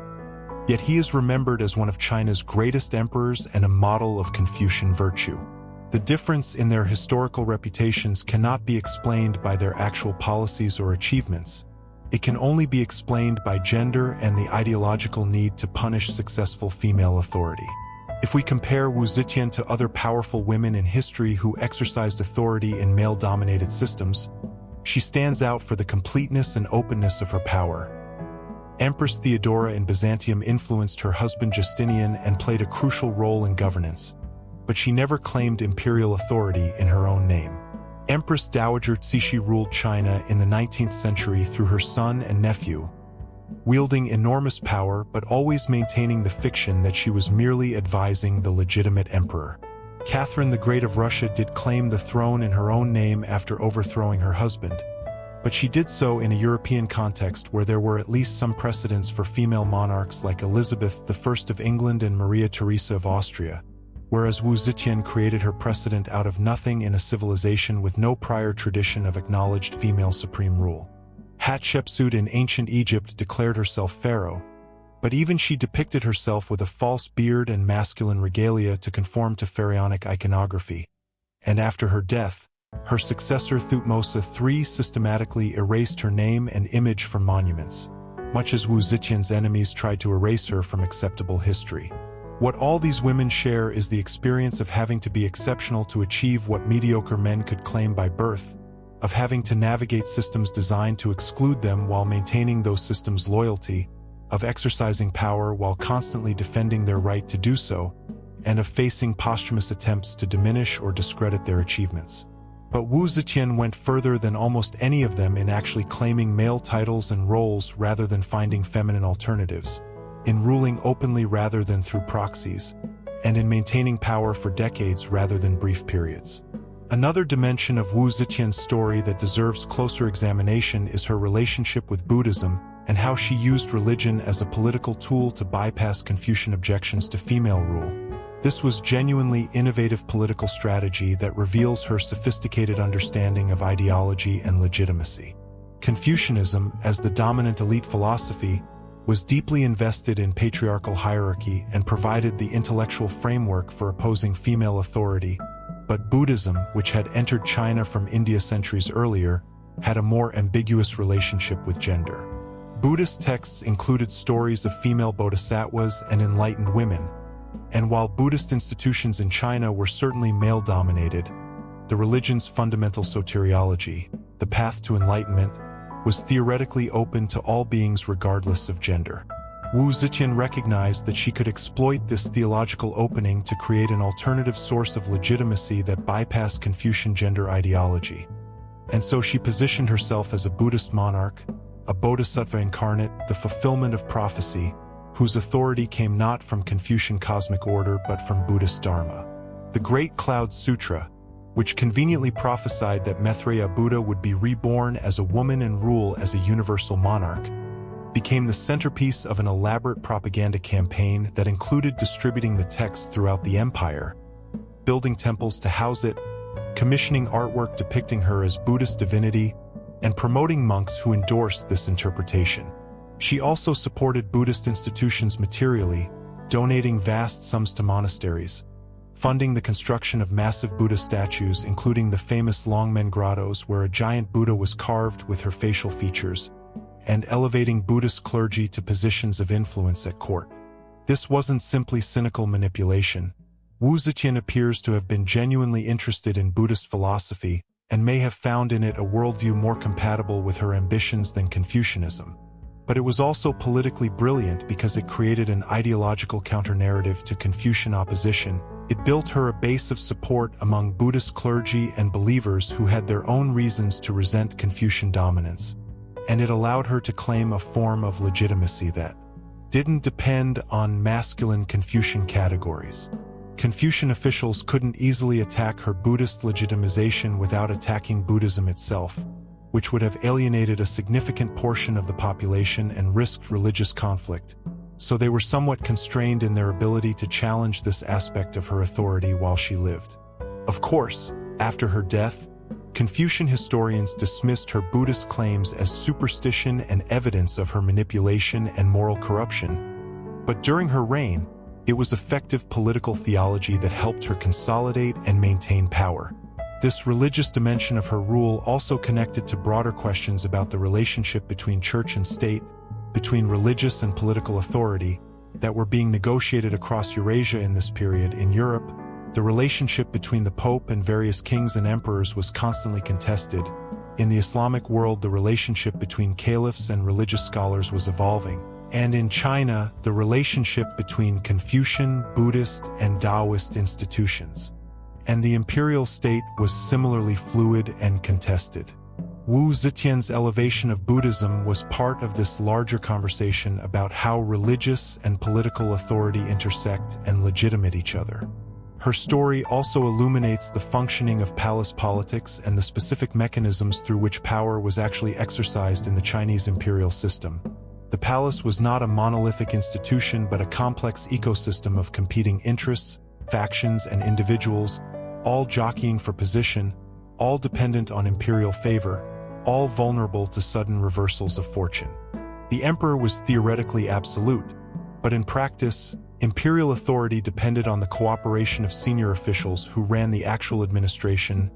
Yet he is remembered as one of China's greatest emperors and a model of Confucian virtue. The difference in their historical reputations cannot be explained by their actual policies or achievements. It can only be explained by gender and the ideological need to punish successful female authority. If we compare Wu Zetian to other powerful women in history who exercised authority in male-dominated systems, she stands out for the completeness and openness of her power. Empress Theodora in Byzantium influenced her husband Justinian and played a crucial role in governance, but she never claimed imperial authority in her own name. Empress Dowager Cixi ruled China in the 19th century through her son and nephew, wielding enormous power but always maintaining the fiction that she was merely advising the legitimate emperor. Catherine the Great of Russia did claim the throne in her own name after overthrowing her husband, but she did so in a European context where there were at least some precedents for female monarchs like Elizabeth I of England and Maria Theresa of Austria, whereas Wu Zetian created her precedent out of nothing in a civilization with no prior tradition of acknowledged female supreme rule. Hatshepsut in ancient Egypt declared herself pharaoh, but even she depicted herself with a false beard and masculine regalia to conform to pharaonic iconography. And after her death, her successor Thutmose III systematically erased her name and image from monuments, much as Wu Zetian's enemies tried to erase her from acceptable history. What all these women share is the experience of having to be exceptional to achieve what mediocre men could claim by birth, of having to navigate systems designed to exclude them while maintaining those systems' loyalty, of exercising power while constantly defending their right to do so, and of facing posthumous attempts to diminish or discredit their achievements. But Wu Zetian went further than almost any of them in actually claiming male titles and roles rather than finding feminine alternatives, in ruling openly rather than through proxies, and in maintaining power for decades rather than brief periods. Another dimension of Wu Zetian's story that deserves closer examination is her relationship with Buddhism and how she used religion as a political tool to bypass Confucian objections to female rule. This was genuinely innovative political strategy that reveals her sophisticated understanding of ideology and legitimacy. Confucianism, as the dominant elite philosophy, was deeply invested in patriarchal hierarchy and provided the intellectual framework for opposing female authority. But Buddhism, which had entered China from India centuries earlier, had a more ambiguous relationship with gender. Buddhist texts included stories of female bodhisattvas and enlightened women, and while Buddhist institutions in China were certainly male-dominated, the religion's fundamental soteriology, the path to enlightenment, was theoretically open to all beings regardless of gender. Wu Zetian recognized that she could exploit this theological opening to create an alternative source of legitimacy that bypassed Confucian gender ideology. And so she positioned herself as a Buddhist monarch, a bodhisattva incarnate, the fulfillment of prophecy, whose authority came not from Confucian cosmic order but from Buddhist Dharma. The Great Cloud Sutra, which conveniently prophesied that Maitreya Buddha would be reborn as a woman and rule as a universal monarch, became the centerpiece of an elaborate propaganda campaign that included distributing the text throughout the empire, building temples to house it, commissioning artwork depicting her as Buddhist divinity, and promoting monks who endorsed this interpretation. She also supported Buddhist institutions materially, donating vast sums to monasteries, funding the construction of massive Buddha statues, including the famous Longmen grottos where a giant Buddha was carved with her facial features, and elevating Buddhist clergy to positions of influence at court. This wasn't simply cynical manipulation. Wu Zetian appears to have been genuinely interested in Buddhist philosophy and may have found in it a worldview more compatible with her ambitions than Confucianism. But it was also politically brilliant because it created an ideological counter-narrative to Confucian opposition. It built her a base of support among Buddhist clergy and believers who had their own reasons to resent Confucian dominance, and it allowed her to claim a form of legitimacy that didn't depend on masculine Confucian categories. Confucian officials couldn't easily attack her Buddhist legitimization without attacking Buddhism itself, which would have alienated a significant portion of the population and risked religious conflict, so they were somewhat constrained in their ability to challenge this aspect of her authority while she lived. Of course, after her death, Confucian historians dismissed her Buddhist claims as superstition and evidence of her manipulation and moral corruption, but during her reign, it was effective political theology that helped her consolidate and maintain power. This religious dimension of her rule also connected to broader questions about the relationship between church and state, between religious and political authority, that were being negotiated across Eurasia in this period. In Europe, the relationship between the Pope and various kings and emperors was constantly contested. In the Islamic world, the relationship between caliphs and religious scholars was evolving. And in China, the relationship between Confucian, Buddhist, and Taoist institutions and the imperial state was similarly fluid and contested. Wu Zetian's elevation of Buddhism was part of this larger conversation about how religious and political authority intersect and legitimate each other. Her story also illuminates the functioning of palace politics and the specific mechanisms through which power was actually exercised in the Chinese imperial system. The palace was not a monolithic institution but a complex ecosystem of competing interests, factions, and individuals, all jockeying for position, all dependent on imperial favor, all vulnerable to sudden reversals of fortune. The emperor was theoretically absolute, but in practice, imperial authority depended on the cooperation of senior officials who ran the actual administration,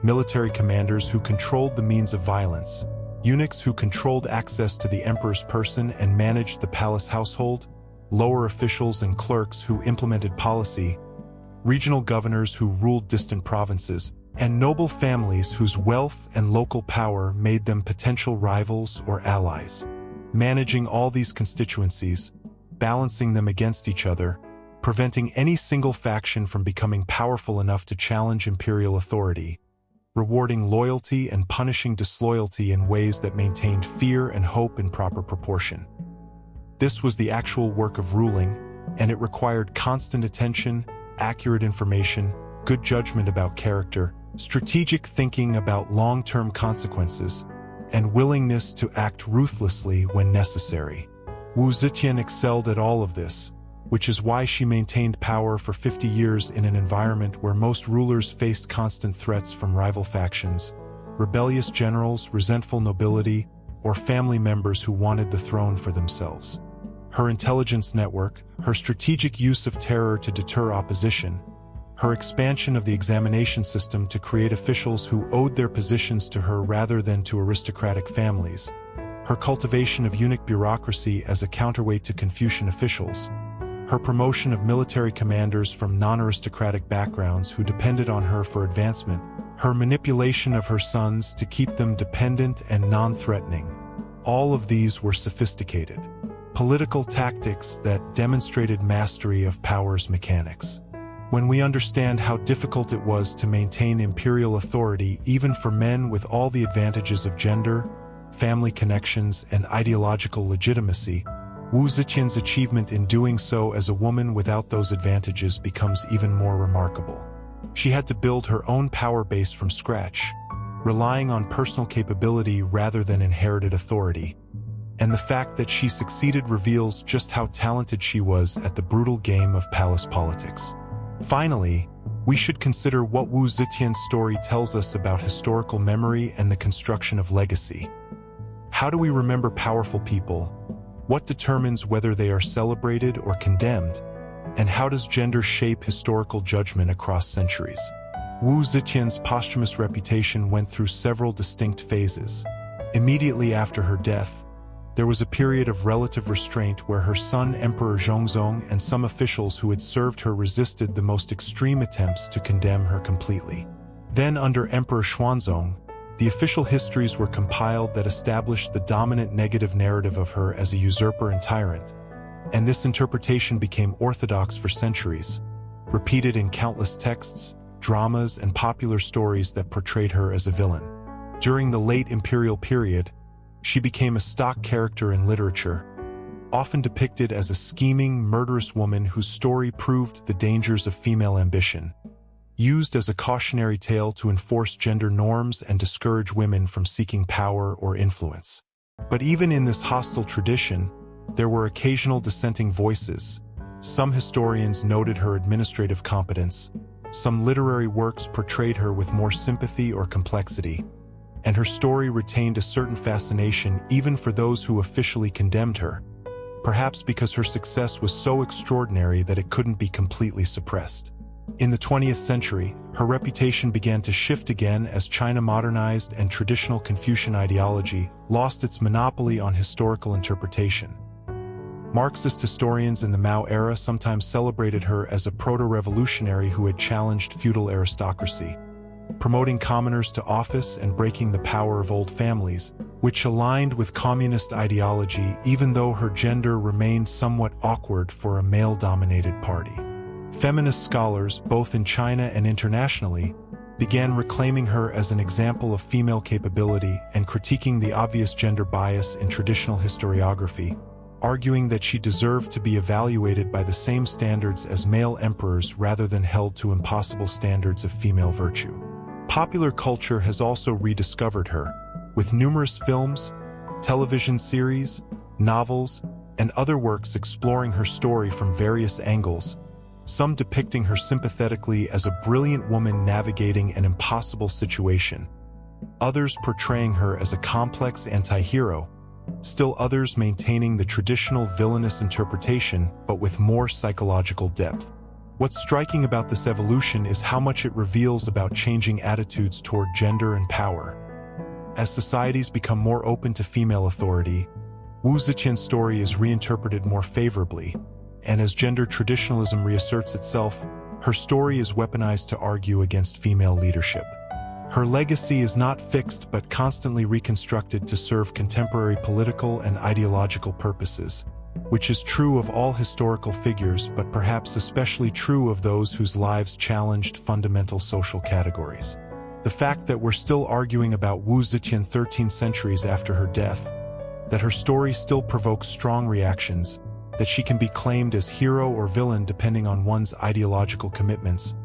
military commanders who controlled the means of violence, eunuchs who controlled access to the emperor's person and managed the palace household, lower officials and clerks who implemented policy, regional governors who ruled distant provinces, and noble families whose wealth and local power made them potential rivals or allies. Managing all these constituencies, balancing them against each other, preventing any single faction from becoming powerful enough to challenge imperial authority, rewarding loyalty and punishing disloyalty in ways that maintained fear and hope in proper proportion. This was the actual work of ruling, and it required constant attention, accurate information, good judgment about character, strategic thinking about long-term consequences, and willingness to act ruthlessly when necessary. Wu Zetian excelled at all of this, which is why she maintained power for 50 years in an environment where most rulers faced constant threats from rival factions, rebellious generals, resentful nobility, or family members who wanted the throne for themselves. Her intelligence network, her strategic use of terror to deter opposition, her expansion of the examination system to create officials who owed their positions to her rather than to aristocratic families, her cultivation of eunuch bureaucracy as a counterweight to Confucian officials, her promotion of military commanders from non-aristocratic backgrounds who depended on her for advancement, her manipulation of her sons to keep them dependent and non-threatening. All of these were sophisticated political tactics that demonstrated mastery of power's mechanics. When we understand how difficult it was to maintain imperial authority even for men with all the advantages of gender, family connections, and ideological legitimacy, Wu Zetian's achievement in doing so as a woman without those advantages becomes even more remarkable. She had to build her own power base from scratch, relying on personal capability rather than inherited authority. And the fact that she succeeded reveals just how talented she was at the brutal game of palace politics. Finally, we should consider what Wu Zetian's story tells us about historical memory and the construction of legacy. How do we remember powerful people? What determines whether they are celebrated or condemned? And how does gender shape historical judgment across centuries? Wu Zetian's posthumous reputation went through several distinct phases. Immediately after her death, there was a period of relative restraint where her son Emperor Zhongzong and some officials who had served her resisted the most extreme attempts to condemn her completely. Then under Emperor Xuanzong, the official histories were compiled that established the dominant negative narrative of her as a usurper and tyrant, and this interpretation became orthodox for centuries, repeated in countless texts, dramas, and popular stories that portrayed her as a villain. During the late imperial period, she became a stock character in literature, often depicted as a scheming, murderous woman whose story proved the dangers of female ambition, used as a cautionary tale to enforce gender norms and discourage women from seeking power or influence. But even in this hostile tradition, there were occasional dissenting voices. Some historians noted her administrative competence, some literary works portrayed her with more sympathy or complexity, and her story retained a certain fascination even for those who officially condemned her, perhaps because her success was so extraordinary that it couldn't be completely suppressed. In the 20th century, her reputation began to shift again as China modernized and traditional Confucian ideology lost its monopoly on historical interpretation. Marxist historians in the Mao era sometimes celebrated her as a proto-revolutionary who had challenged feudal aristocracy, promoting commoners to office and breaking the power of old families, which aligned with communist ideology even though her gender remained somewhat awkward for a male-dominated party. Feminist scholars, both in China and internationally, began reclaiming her as an example of female capability and critiquing the obvious gender bias in traditional historiography, arguing that she deserved to be evaluated by the same standards as male emperors rather than held to impossible standards of female virtue. Popular culture has also rediscovered her, with numerous films, television series, novels, and other works exploring her story from various angles, some depicting her sympathetically as a brilliant woman navigating an impossible situation, others portraying her as a complex anti-hero, still others maintaining the traditional villainous interpretation but with more psychological depth. What's striking about this evolution is how much it reveals about changing attitudes toward gender and power. As societies become more open to female authority, Wu Zetian's story is reinterpreted more favorably, and as gender traditionalism reasserts itself, her story is weaponized to argue against female leadership. Her legacy is not fixed but constantly reconstructed to serve contemporary political and ideological purposes, which is true of all historical figures but perhaps especially true of those whose lives challenged fundamental social categories. The fact that we're still arguing about Wu Zetian 13 centuries after her death, that her story still provokes strong reactions, that she can be claimed as hero or villain depending on one's ideological commitments,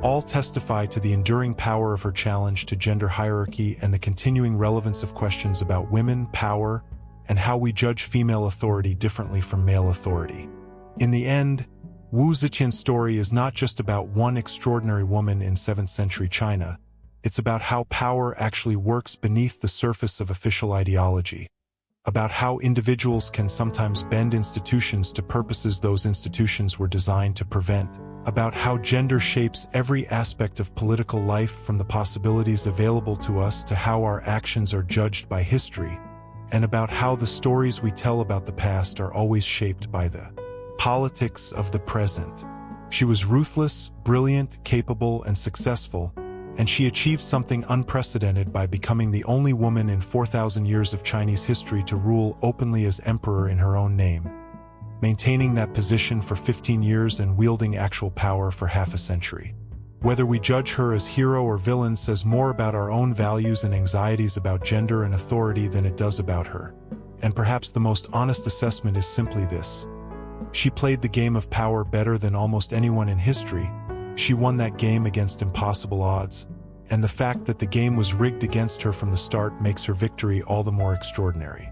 all testify to the enduring power of her challenge to gender hierarchy and the continuing relevance of questions about women, power, and how we judge female authority differently from male authority. In the end, Wu Zetian's story is not just about one extraordinary woman in 7th century China, it's about how power actually works beneath the surface of official ideology, about how individuals can sometimes bend institutions to purposes those institutions were designed to prevent, about how gender shapes every aspect of political life from the possibilities available to us to how our actions are judged by history, and about how the stories we tell about the past are always shaped by the politics of the present. She was ruthless, brilliant, capable, and successful, and she achieved something unprecedented by becoming the only woman in 4,000 years of Chinese history to rule openly as emperor in her own name, maintaining that position for 15 years and wielding actual power for half a century. Whether we judge her as hero or villain says more about our own values and anxieties about gender and authority than it does about her. And perhaps the most honest assessment is simply this: she played the game of power better than almost anyone in history. She won that game against impossible odds, and the fact that the game was rigged against her from the start makes her victory all the more extraordinary.